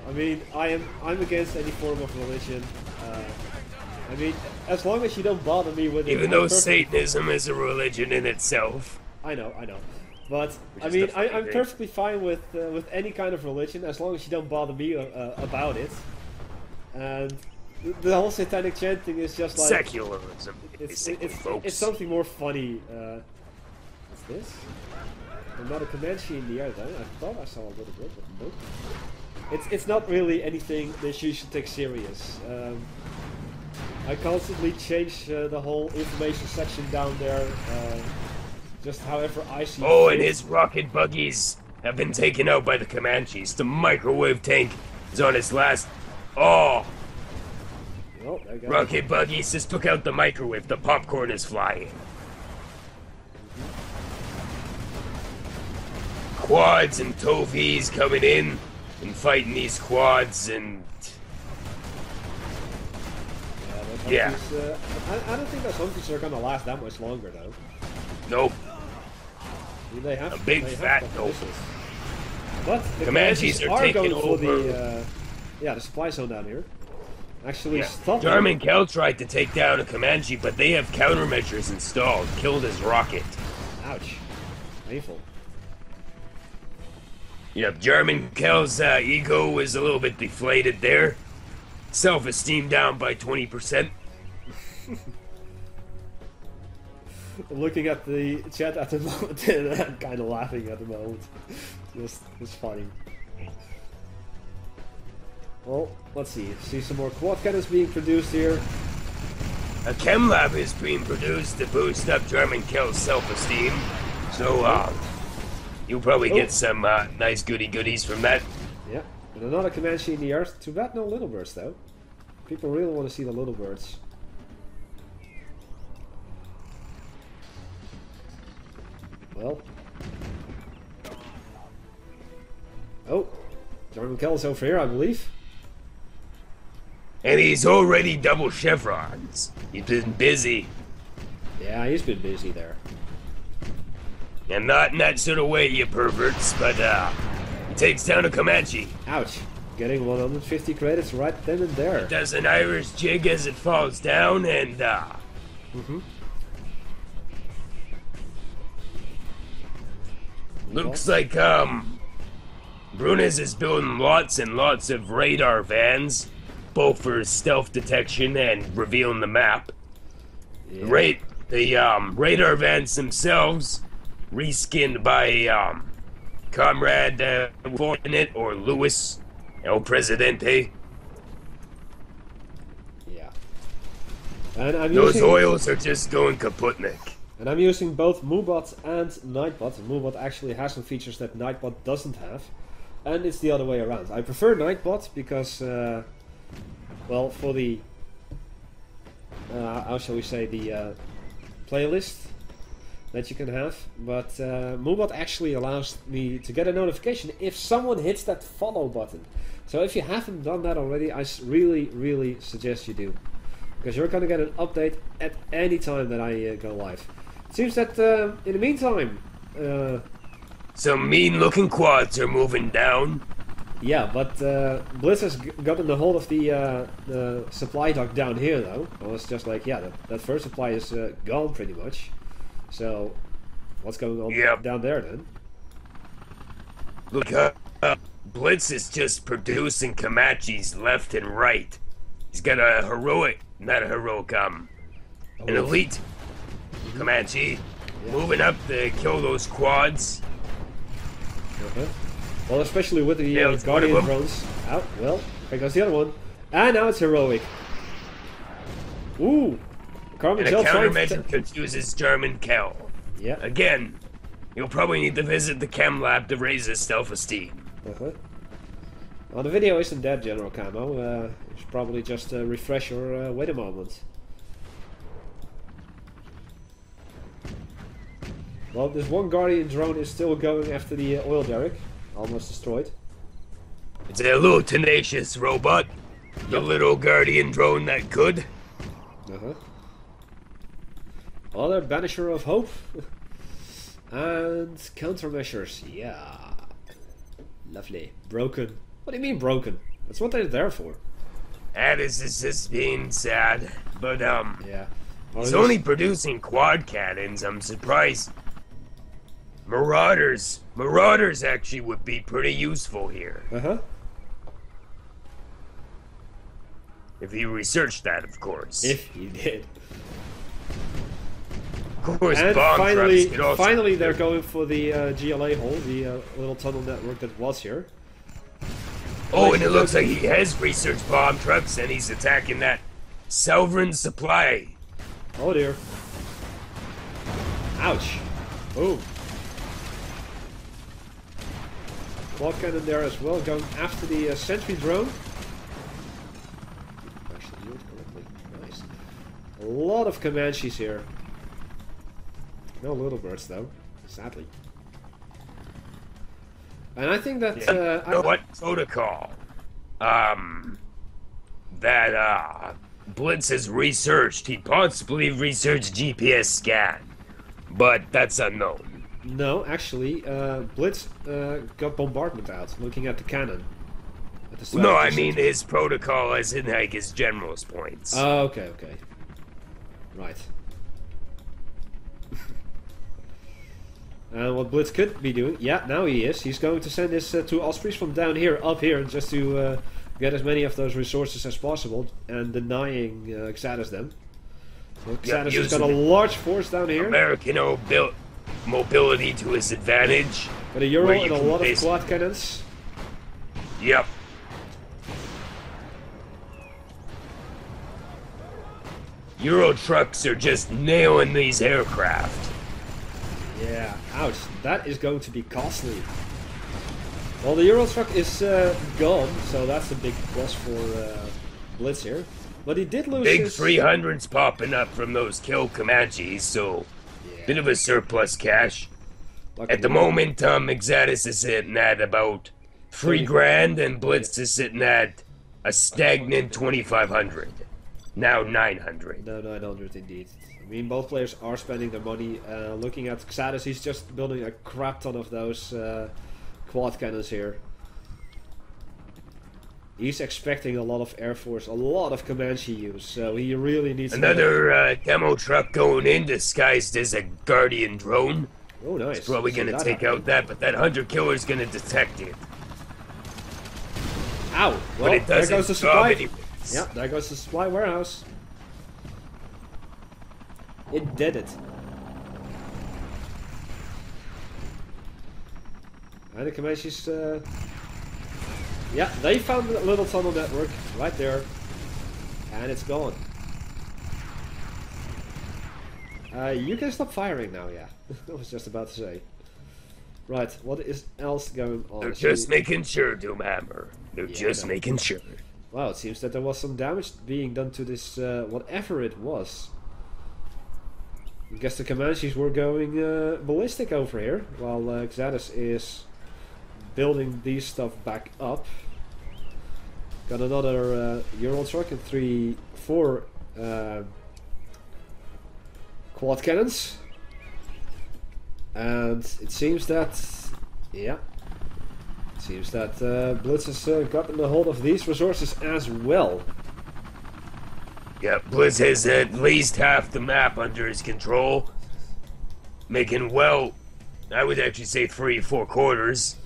I mean, I'm against any form of religion. I mean, as long as you don't bother me with it. Even though Satanism is a religion in itself. I know. But I mean, I'm perfectly fine with any kind of religion as long as you don't bother me about it. And the whole satanic chanting is just like secularism. It's something more funny. What's this? Another Comanche in the air, though. I thought I saw a little bit, but nope. It's not really anything that you should take serious. I constantly change the whole information section down there, just however I see it. Oh, and his rocket buggies have been taken out by the Comanches. The microwave tank is on its last... Oh! Oh, rocket buggies just took out the microwave. The popcorn is flying. Quads and Tovies coming in and fighting these quads and... Yeah. I don't think those Humvees are gonna last that much longer, though. Nope. They have a big fat nope. But the Comanches are taking over. The supply zone down here. Actually, stop. German Kel tried to take down a Comanche, but they have countermeasures installed. Killed his rocket. Ouch. Painful. Yep, German Kel's ego is a little bit deflated there. Self-esteem down by 20%. I'm looking at the chat at the moment and I'm kind of laughing at the moment. It's funny. Well, let's see. See some more quad cannons being produced here. A chem lab is being produced to boost up German kills' self-esteem. So, you'll probably get some nice goodies from that. Yeah, and another Comanche in the air. Too bad no little birds though. People really want to see the little birds. Well. Oh, German kills over here, I believe. And he's already double chevrons. He's been busy. Yeah, he's been busy there. And not in that sort of way, you perverts, but he takes down a Comanche. Ouch. Getting 150 credits right then and there. Does an Irish jig as it falls down, and looks like Brunez is building lots and lots of radar vans, both for stealth detection and revealing the map. Yeah. The radar vans themselves, reskinned by Comrade Fortunate or Louis El Presidente. Yeah. And Those oils are just going kaputnik. And I'm using both Moobot and Nightbot. Moobot actually has some features that Nightbot doesn't have. And it's the other way around. I prefer Nightbot because, well, for the, how shall we say, the playlist that you can have. But Moobot actually allows me to get a notification if someone hits that follow button. So if you haven't done that already, I really suggest you do. Because you're going to get an update at any time that I go live. It seems that in the meantime... some mean-looking quads are moving down. Yeah, but BliTTzZ has gotten a hold of the supply dock down here, though. I was just like, yeah, that first supply is gone pretty much. So, what's going on down there then? Look, BliTTzZ is just producing Comanches left and right. He's got a heroic, not a heroic, an elite Comanche moving up to kill those quads. Well, especially with the Guardian drones. Oh, well, here goes the other one. And now it's heroic. Ooh! And a countermeasure confuses German Kel. Yeah. Again, you'll probably need to visit the chem lab to raise his self-esteem. Well, the video isn't that general camo. It's probably just a refresh or wait a moment. Well, this one Guardian drone is still going after the oil derrick. Almost destroyed. It's a little tenacious robot. The little Guardian drone that could. Another Banisher of Hope. And countermeasures. Yeah. Lovely. Broken. What do you mean broken? That's what they're there for. That is just being sad. But, yeah. Well, he's only producing quad cannons. I'm surprised. Marauders actually would be pretty useful here. If you researched that, of course. If you did. Of course, and bomb finally, traps also finally they're going for the GLA hole, the little tunnel network that was here. Oh, and it looks like he has researched bomb trucks and he's attacking that Sovereign supply. Oh dear. Ouch. Oh. Quad cannon there as well, going after the sentry drone. Actually do it correctly. Nice. A lot of Comanches here. No little birds though, sadly. And I think that what protocol that BliTTzZ has researched. He possibly researched GPS scan, but that's unknown. No, actually, BliTTzZ got bombardment out, looking at the cannon. At the no, I mean his protocol, as in like his general's points. Oh, okay. Right. And what BliTTzZ could be doing, yeah, now he is. He's going to send his two Ospreys from down here up here, just to get as many of those resources as possible, and denying XAttus them. So XAttus has got a large force down here. American mobility to his advantage. Got a Euro and a lot of quad cannons. Yep. Euro trucks are just nailing these aircraft. Yeah, ouch. That is going to be costly. Well, the Euro truck is gone, so that's a big plus for Blitz here. But he did lose big his... 300s popping up from those kill Comanches, so bit of a surplus cash. At the moment, XAttus is sitting at about $3,000, and Blitz is sitting at a stagnant 2,500. Now 900. No, 900 indeed. I mean, both players are spending their money. Looking at XAttus, he's just building a crap ton of those quad cannons here. He's expecting a lot of Airforce, a lot of Comanche use, so he really needs another demo truck going in, disguised as a Guardian drone. Oh, nice. It's probably going to take out that, but that Hunter Killer is going to detect it. Ow! Well, but it doesn't there goes the supply. anyways. Yeah, there goes the supply warehouse. It did it. And the Comanches, yeah, they found a little tunnel network right there. And it's gone. You can stop firing now, yeah. I was just about to say. Right, what is else going on? They're just making sure, Doomhammer. They're just making sure. Wow, it seems that there was some damage being done to this, whatever it was. I guess the Comanches were going ballistic over here, while XAttus is building these stuff back up. Got another Euro truck and 4 quad cannons. And it seems that, yeah, it seems that Blitz has gotten a hold of these resources as well. Yeah, Blitz has at least half the map under his control. Making well, I would actually say 3/4 quarters.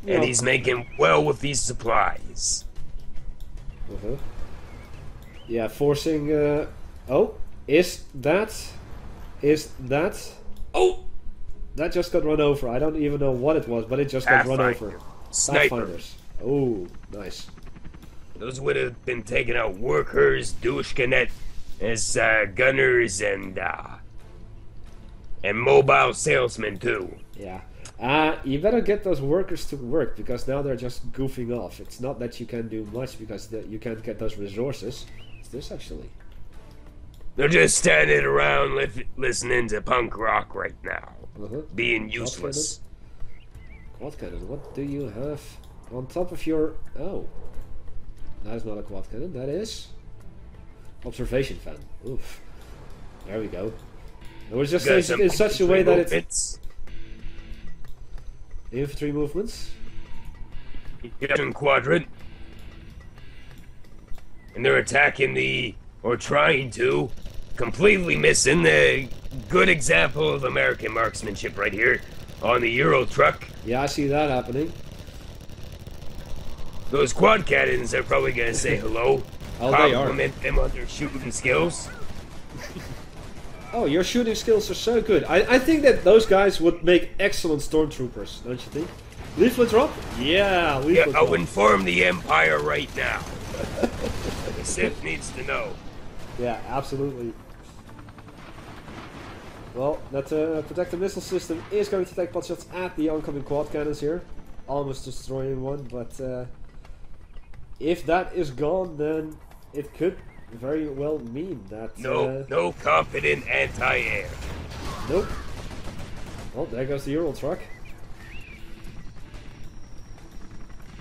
And he's making well with these supplies. Yeah, forcing, oh, is that, oh! That just got run over. I don't even know what it was, but it just got run over. Snipers. Oh, nice. Those would have been taking out workers, Dutchygamer as gunners, and mobile salesmen too. Yeah. You better get those workers to work, because now they're just goofing off. It's not that you can do much because you can't get those resources. It's this actually. They're just standing around listening to punk rock right now. Being useless. Quad cannon, what do you have on top of your... Oh. That is not a quad cannon, that is... Observation fan. Oof. There we go. It was just in such a way that it's... Infantry movements? In quadrant. And they're attacking or trying to, completely missing the good example of American marksmanship right here on the Euro truck. Yeah, I see that happening. Those quad cannons are probably going to say hello. Oh, they are. Compliment them on their shooting skills. Oh, your shooting skills are so good. I think that those guys would make excellent stormtroopers, don't you think? Leaflet drop? Yeah, leaflet drop. I'll inform the Empire right now. The Sith needs to know. Yeah, absolutely. Well, that protective missile system is going to take pot shots at the oncoming quad cannons here. Almost destroying one, but if that is gone, then it could very well mean that... No confident anti-air. Nope. Well, there goes the Euro truck.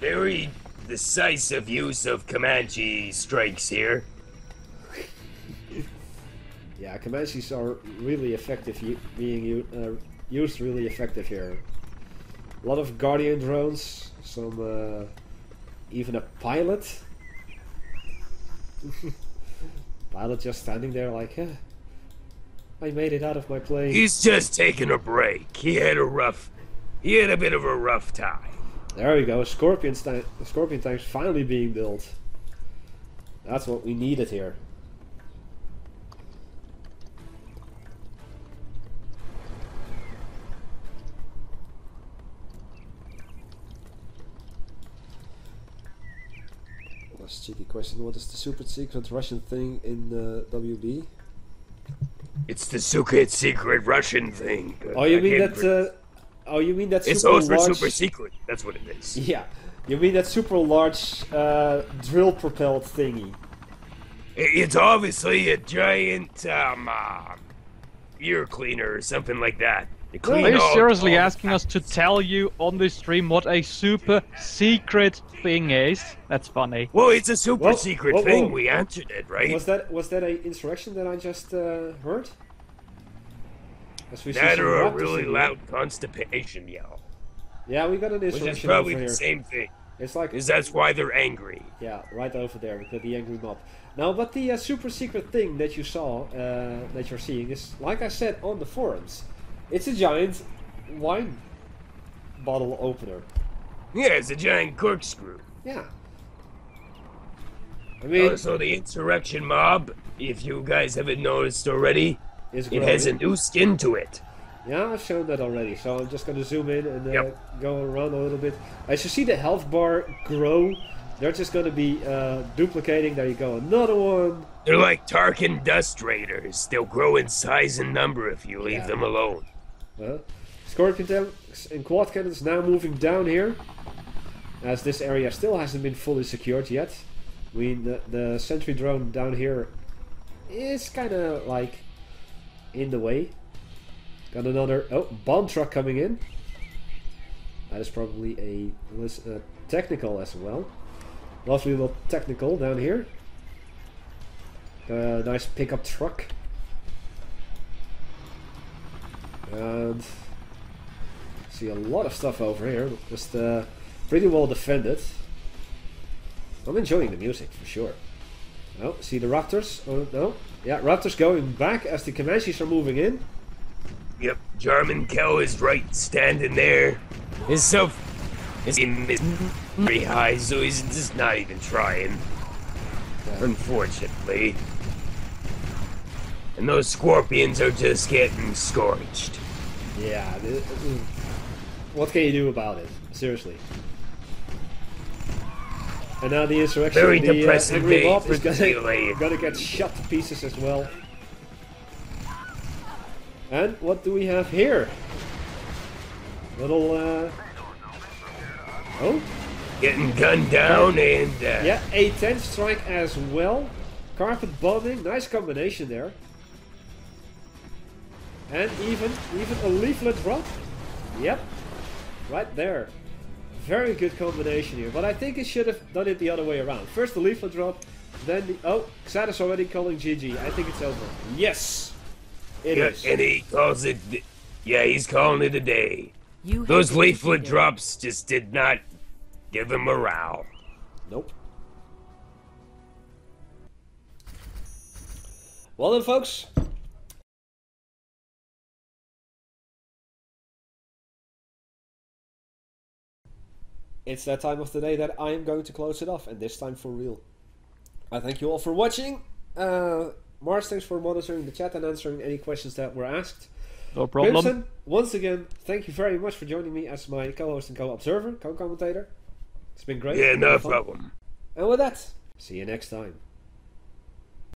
Very decisive use of Comanche strikes here. Yeah, Comanches are really effective, being used really effective here. A lot of Guardian drones, some even a pilot. Pilot just standing there like, I made it out of my plane. He's just taking a break. He had a bit of a rough time. There we go. Scorpion tanks finally being built. That's what we needed here. cheeky question. What is the super secret Russian thing in WB? It's the secret Russian thing. Oh, you mean that? Oh, you mean that super it's also large... super secret. That's what it is. Yeah, you mean that super large drill-propelled thingy? It's obviously a giant ear cleaner or something like that. Are you seriously asking us to tell you on this stream what a super secret thing is? That's funny. Well, it's a super secret thing. We answered it, right? Was that a insurrection that I just heard? That or a really loud constipation yell. Yeah, we got an insurrection. Which is probably over the here. same thing. It's like that's why they're angry. Yeah, right over there. We got the angry mob. Now, but the super secret thing that you saw, that you're seeing, is like I said on the forums. It's a giant wine bottle opener. Yeah, it's a giant corkscrew. Yeah. I mean, so the insurrection mob, if you guys haven't noticed already, it has a new skin to it. Yeah, I've shown that already. So I'm just going to zoom in and go around a little bit. As you see the health bar grow, they're just going to be duplicating. There you go, another one. They're like Tarkin Dust Raiders. They'll grow in size and number if you leave them alone. Scorpion tanks and quad cannons now moving down here, as this area still hasn't been fully secured yet. I mean, the sentry drone down here is kind of like in the way. Got another bomb truck coming in. That is probably a technical as well. Lovely little technical down here. Nice pickup truck. And see a lot of stuff over here. Just pretty well defended. I'm enjoying the music for sure. Oh, see the Raptors? Oh no. Yeah, Raptors going back as the Comanches are moving in. Yep, German Kel is right standing there. His aim is very high, so he's just not even trying. Yeah. Unfortunately. And those scorpions are just getting scorched. Yeah, what can you do about it? Seriously. And now the insurrection, very depressing day mob for is GLA. gonna get shot to pieces as well. And what do we have here? Little getting gunned down and yeah, a 10 strike as well. Carpet bombing, nice combination there. And even a leaflet drop. Yep, right there. Very good combination here, but I think it should have done it the other way around. First the leaflet drop, then the... Oh, XAttus already calling GG. I think it's over. Yes! It is. And he calls it... Yeah, he's calling it a day. Those leaflet drops just did not give him morale. Nope. Well then, folks. It's that time of the day that I am going to close it off, and this time for real. I thank you all for watching. Mars, thanks for monitoring the chat and answering any questions that were asked. No problem. Crimson, once again, thank you very much for joining me as my co-host and co-observer, co-commentator. It's been great. Yeah, no problem. And with that, see you next time.